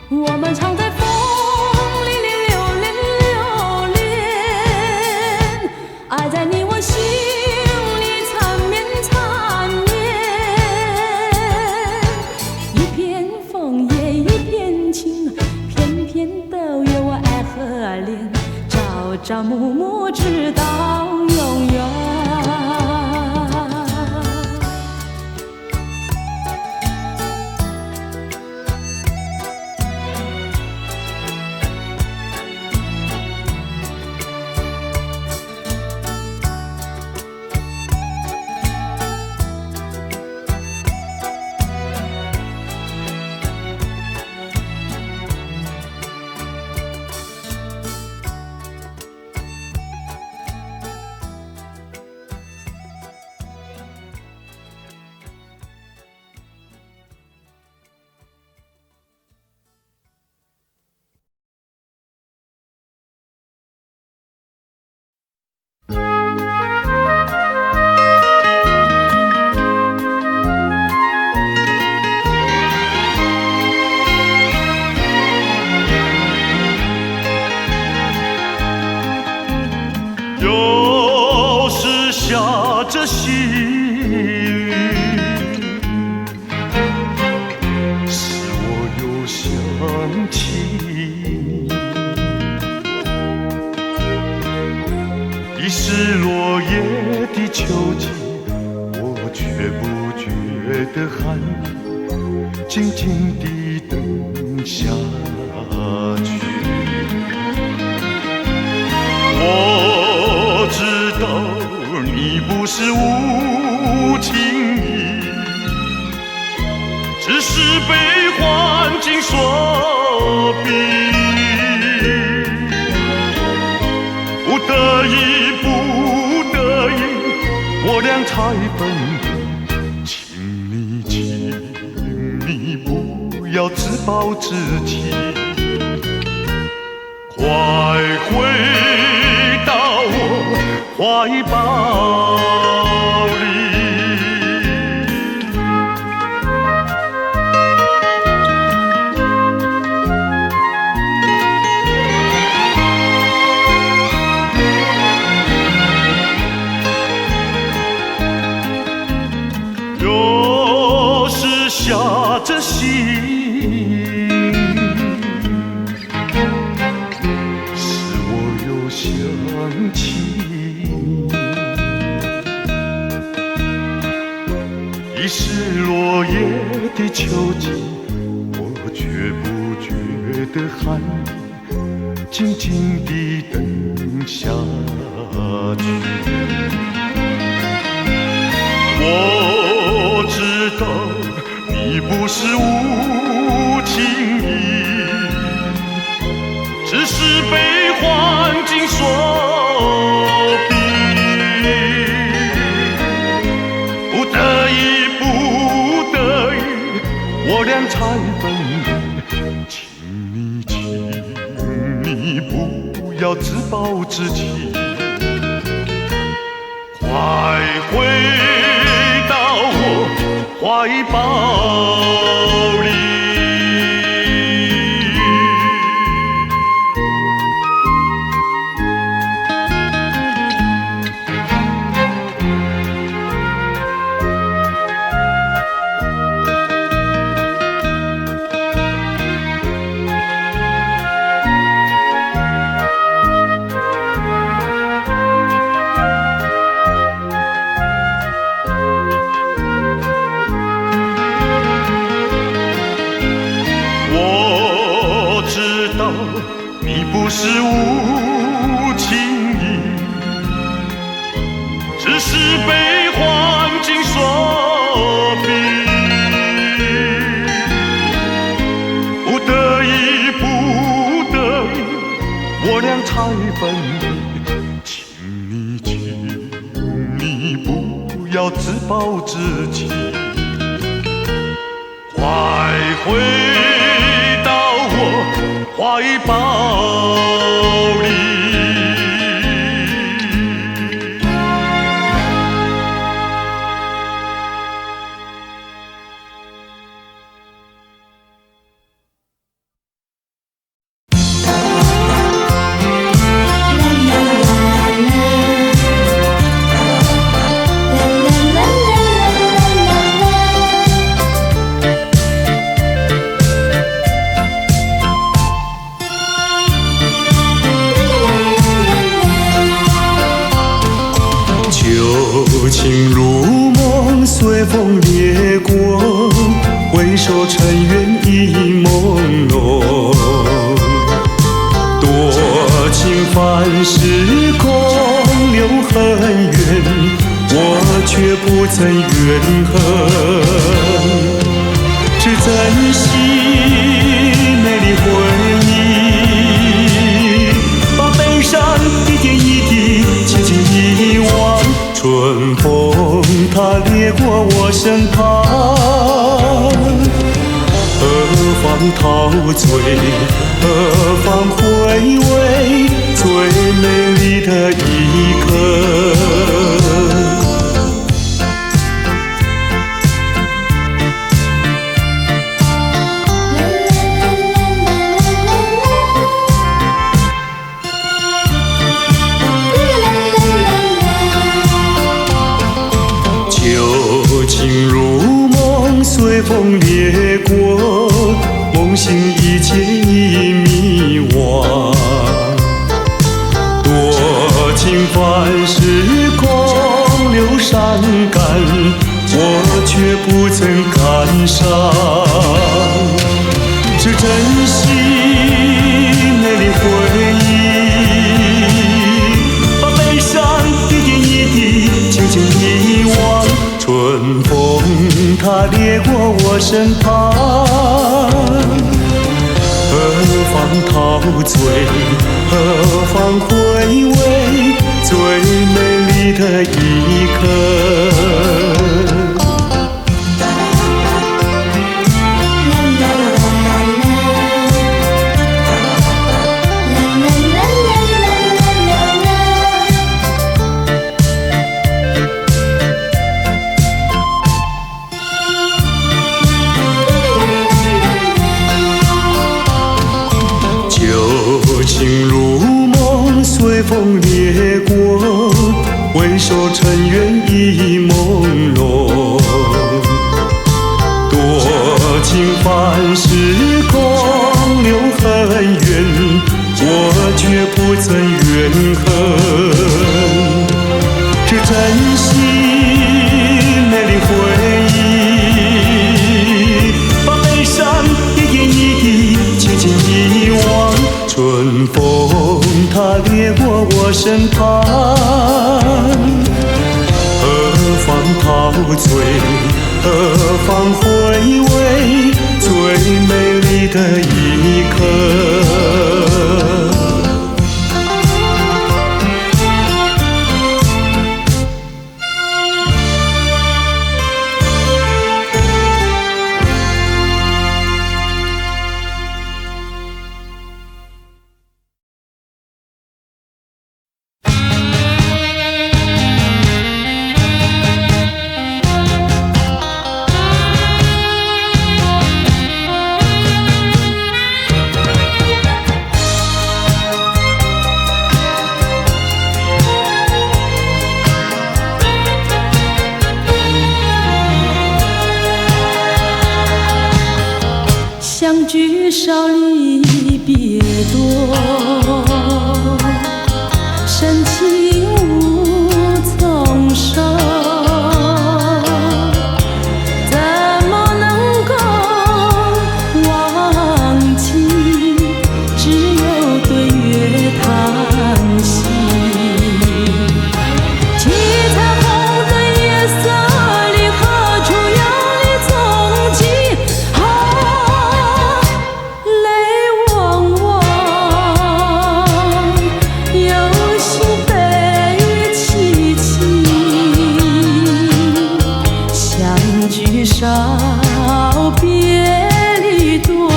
我们常在风里流连流连，爱在你我心里缠绵缠绵。一片枫叶一片情，片片都有我爱和怜，朝朝暮暮直到永远。又是下着细雨，使我又想起你。已是落叶的秋季，我却不觉得寒意，静静地等下去。我知道你不是无情意，只是被环境所逼，不得已，不得已，我俩才分开。请你不要自暴自弃，快回到我怀抱里。又是下着细雨，使我又想起你。已是落叶的秋季，我却不觉得寒意，静静地等下去。我知道你不是无情意，只是被环境所逼，拆分。请你不要自暴自弃，快回到我怀抱里。你不是无情意，只是被环境所逼，不得已，不得已，我俩才分离。请你不要自暴自弃，快回怀抱里。旧情如梦，随风掠过，回首尘缘已朦胧。多情凡事空留恨怨，我却不曾怨恨，只珍惜美丽回忆，把悲伤一点一滴轻轻遗忘。春风它掠过我身旁，何方陶醉，何方回味最美丽的一刻。随风掠过，梦醒一切已迷惘。多情凡事空留伤感，我却不曾感伤，只珍惜美丽回忆，把悲伤一点一滴轻轻遗忘。春风它掠过我身旁，何方陶醉，何方回味最美丽的一刻。情如梦，随风掠过，回首尘缘已朦胧。多情凡事空留恨怨，我却不曾怨恨，只珍惜美丽回忆，把悲伤一点一滴轻轻遗忘。春风它掠过我身旁，何方陶醉，何方回味最美丽的一刻。聚少离别多，深情无从收，怎么能够忘记？只有对月叹息。七彩虹的夜色里，何处有你踪迹？泪汪汪，有心悲戚戚，相聚少，别离多，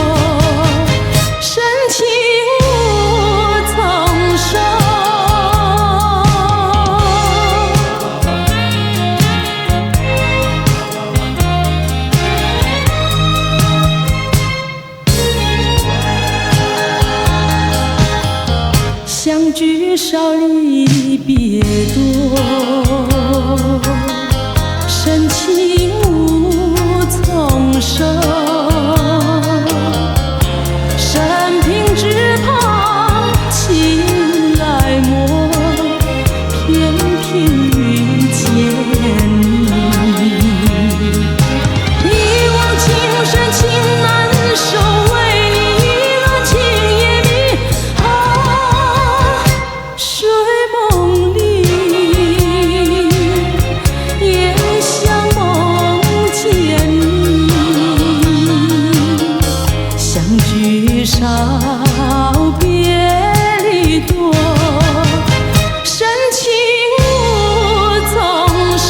深情无从收。相聚少离别多，深情无从收。生平只盼情来磨，偏偏遇见你。一往情深情难收，为你一个情也迷。睡梦里也想梦见你，相聚少，别离多，深情无从收。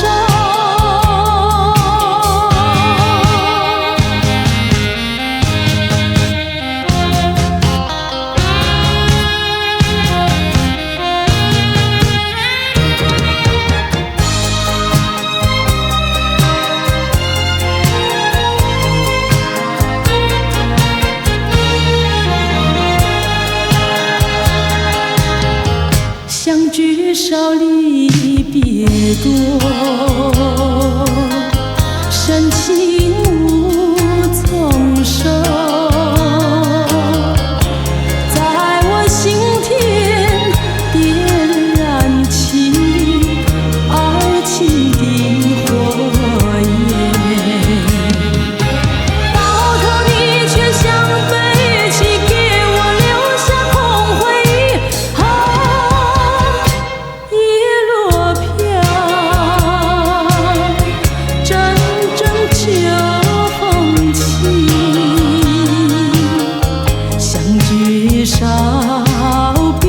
相聚少离别多，深情无从收。在我心田点燃起爱情的火焰，到头你却像废弃，给我留下空回忆。叶落飘，阵阵秋风起，相聚少，别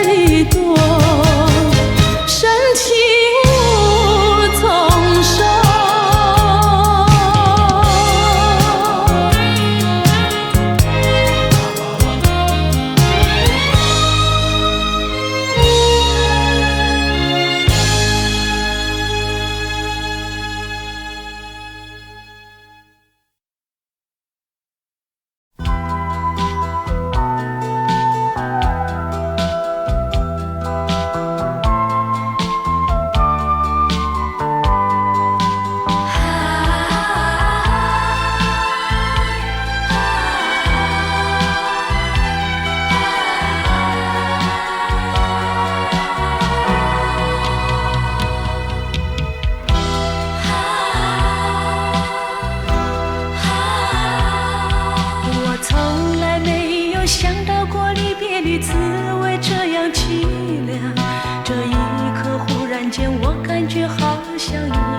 离多，深情无从收。我从来没有想到过离别的滋味这样凄凉，这一刻忽然间我感觉好像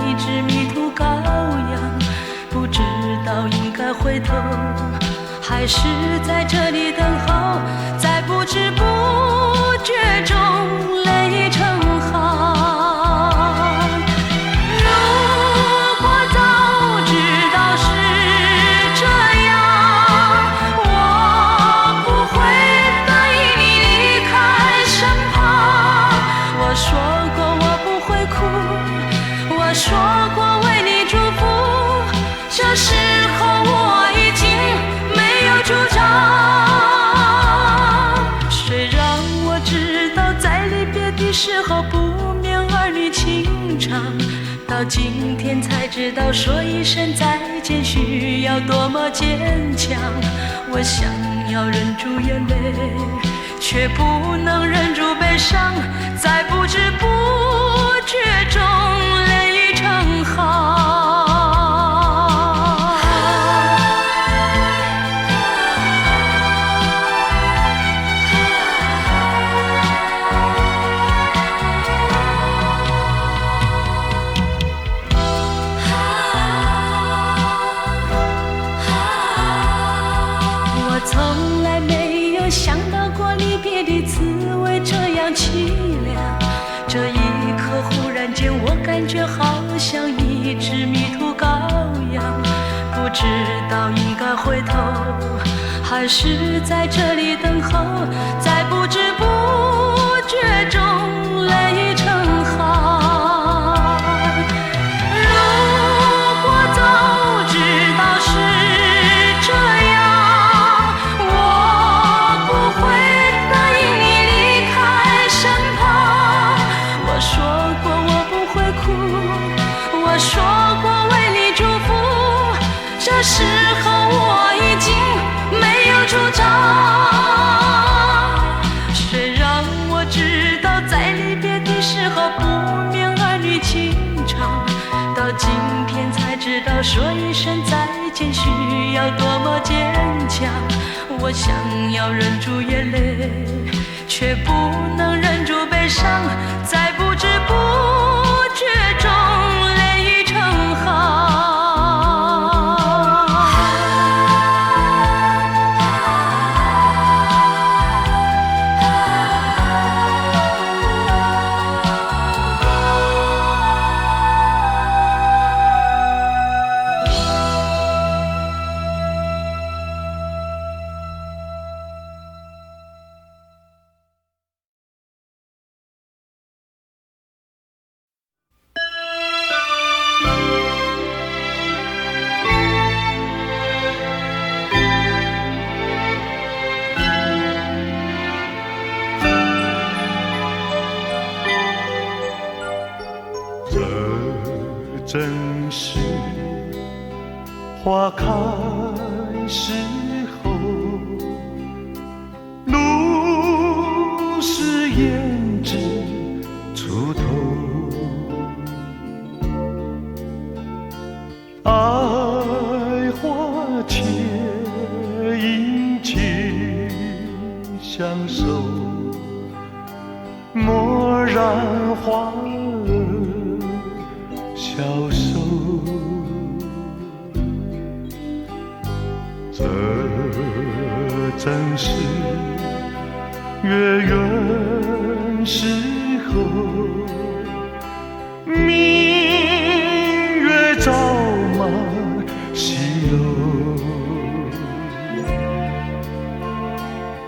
一只迷途羔羊，不知道应该回头还是在这里等候，在不知不觉中泪成行。如果早知道是这样，我不会等你离开身旁。我说过我不会哭，我说过为你祝福，这时候我已经没有主张。虽然我知道在离别的时候不免儿女情长，到今天才知道说一声再见需要多么坚强。我想要忍住眼泪，却不能忍住悲伤，在不知不觉中泪已成行。从来没有想到过离别的滋味这样凄凉，这一刻忽然间我感觉好像一只迷途羔羊，不知道应该回头还是在这里等候，在不知不觉中泪已成行。如果早知道是这样，我说过为你祝福，这时候我已经没有主张。谁让我知道在离别的时候不免儿女情长，到今天才知道说一声再见需要多么坚强。我想要忍住眼泪，却不能忍住悲伤，在不知不觉中泪已成行。正是花开时候，露是胭脂出头，爱花且殷勤相守，蓦然花消瘦，这正是月圆时候，明月照满西楼，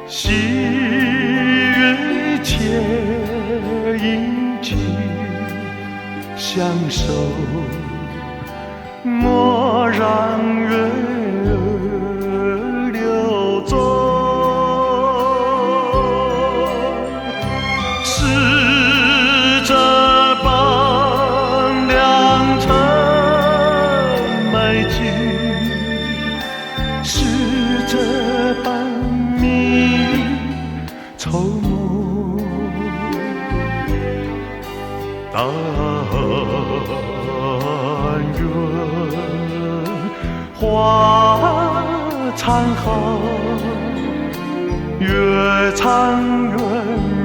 细雨且殷勤相守，蓦然月儿流走，是这般良辰美景，是这般命运筹谋，但愿花残好，月残圆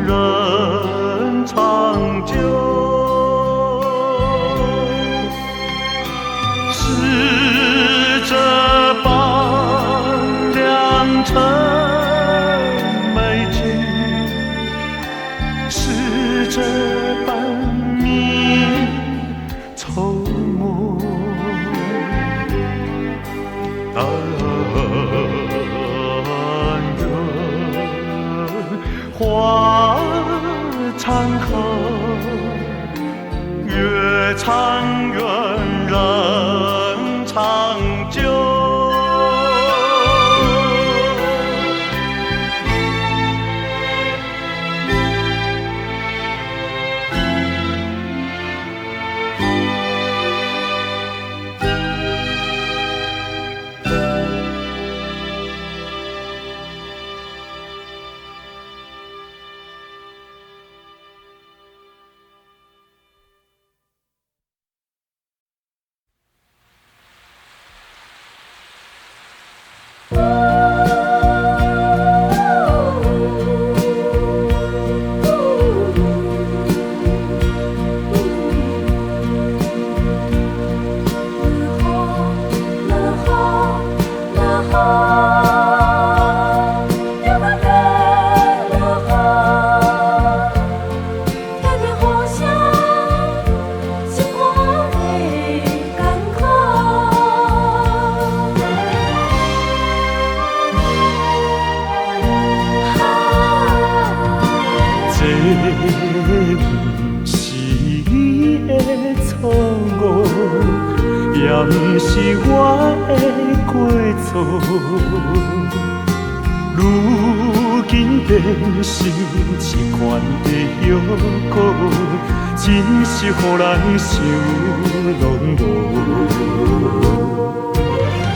人长久，是这般良辰美景，是这般命筹谋，但愿花残好，月残圆人长久。错误，也不是我的过错。如今变成一款的药膏，真是予人想拢无。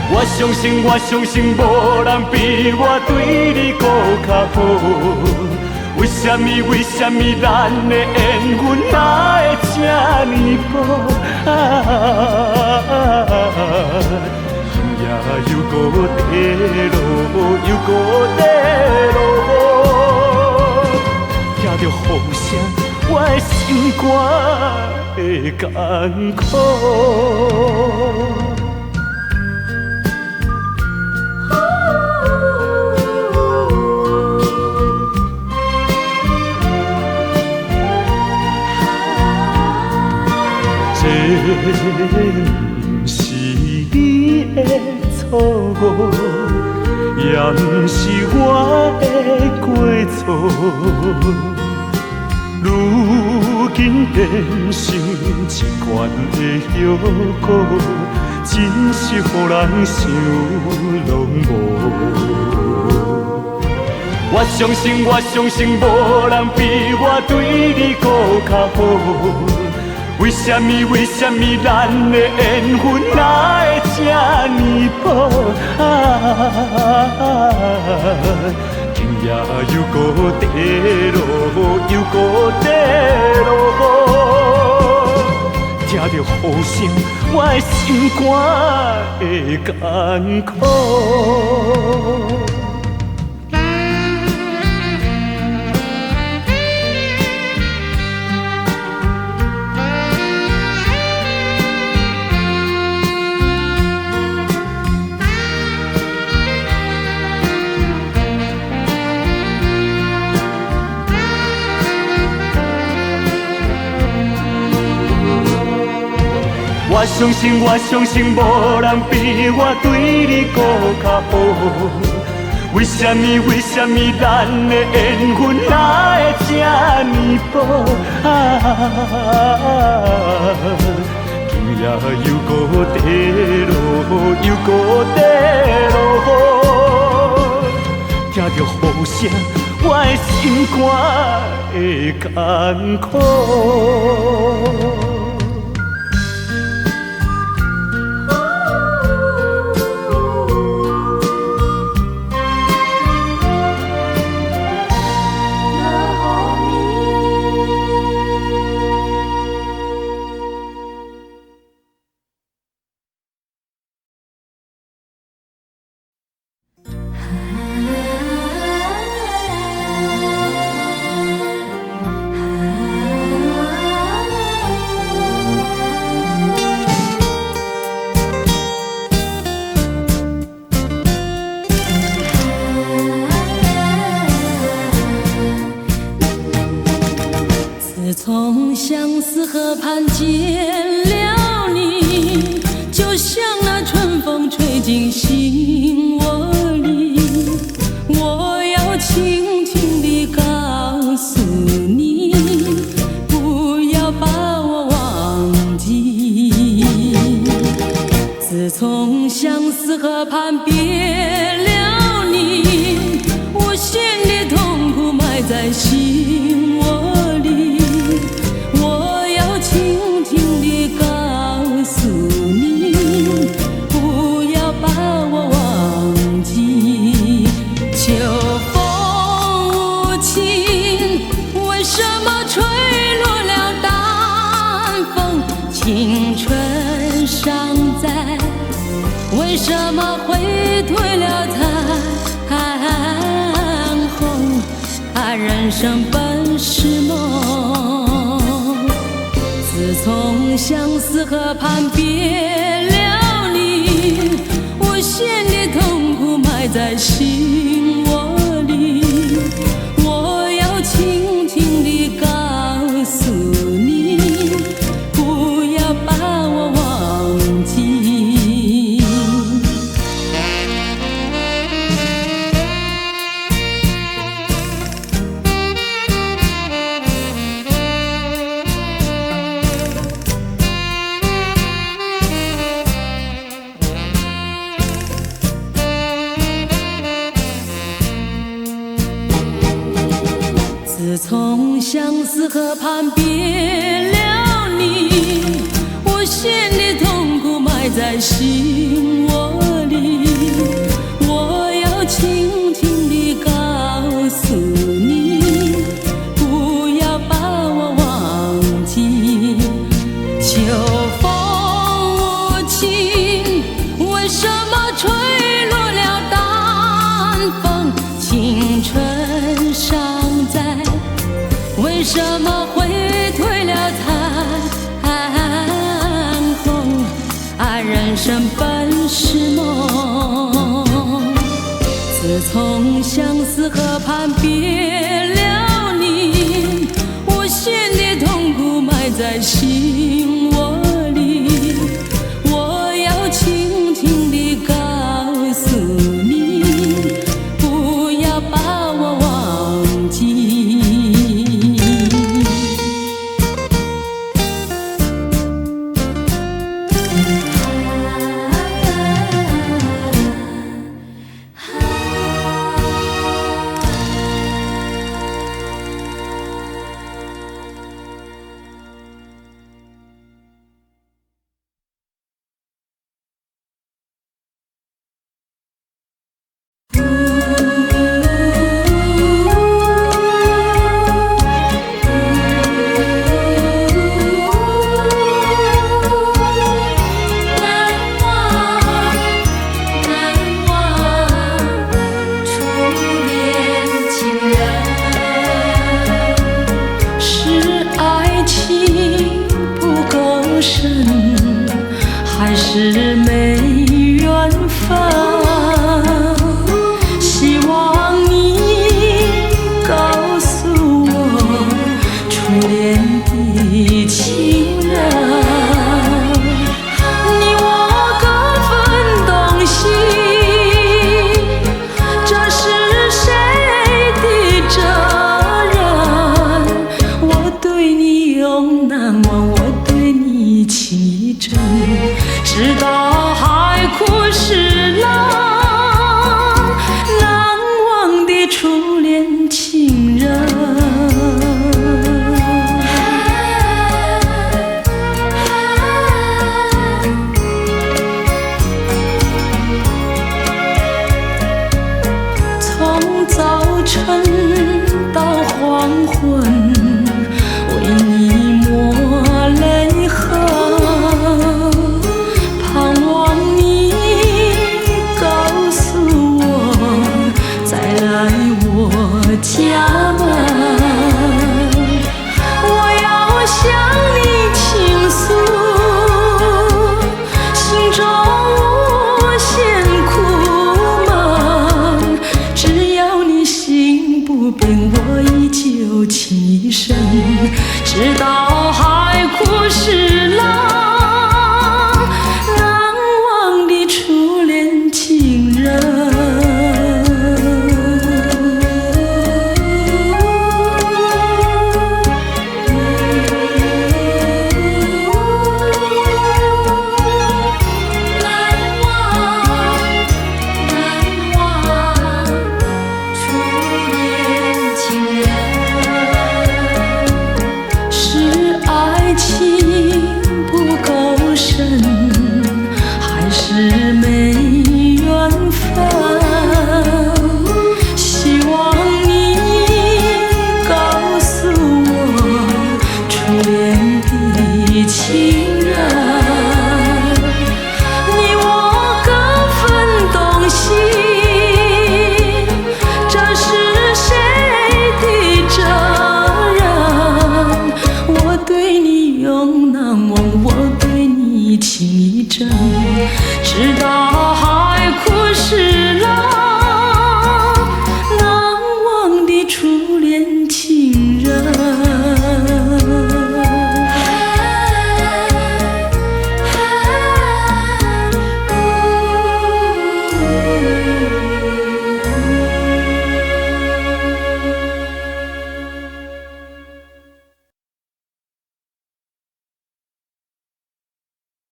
我相信，无人比我对你搁较好。为什么咱的缘分哪会这呢薄？也又搁地落，又搁地落，听着雨声，我的心肝会艰苦。不是你的错误，也不是我的过错。如今变成一罐的药膏，真是予人想拢无。我相信，无人比我对你搁较好。为什么咱的缘分哪会这呢薄？今夜又搁地落，又搁地落，听着雨声，我的心肝会艰苦。我相信，无人比我对你搁较好。为什么咱的缘分哪会这呢薄？今夜又搁地落，又搁地落，听着雨声，我的心肝会艰苦。自从相思河畔见了你，就像那春风吹进心窝里。我要轻轻地告诉你，不要把我忘记。自从相思河畔别了你，我心的痛苦埋在心窝里。我要轻轻地告诉你，不要把我忘记。秋风无情，为什么吹落了淡风？青春尚在，为什么会褪了残红？人生本是梦，自从相思河畔别了你，我心的痛苦埋在心窝里。我要轻轻地告诉你，不要把我忘记。河畔别了你，我心的痛苦埋在心窝里，我要轻轻地告诉你，不要把我忘记。秋风无情，为什么吹落了淡风？青春尚在，为什么会退了残红？啊，人生本是梦，自从相思河畔别了你，我心的痛苦埋在心窝里，我要轻轻地告诉你，不要把我忘记。还是没缘分。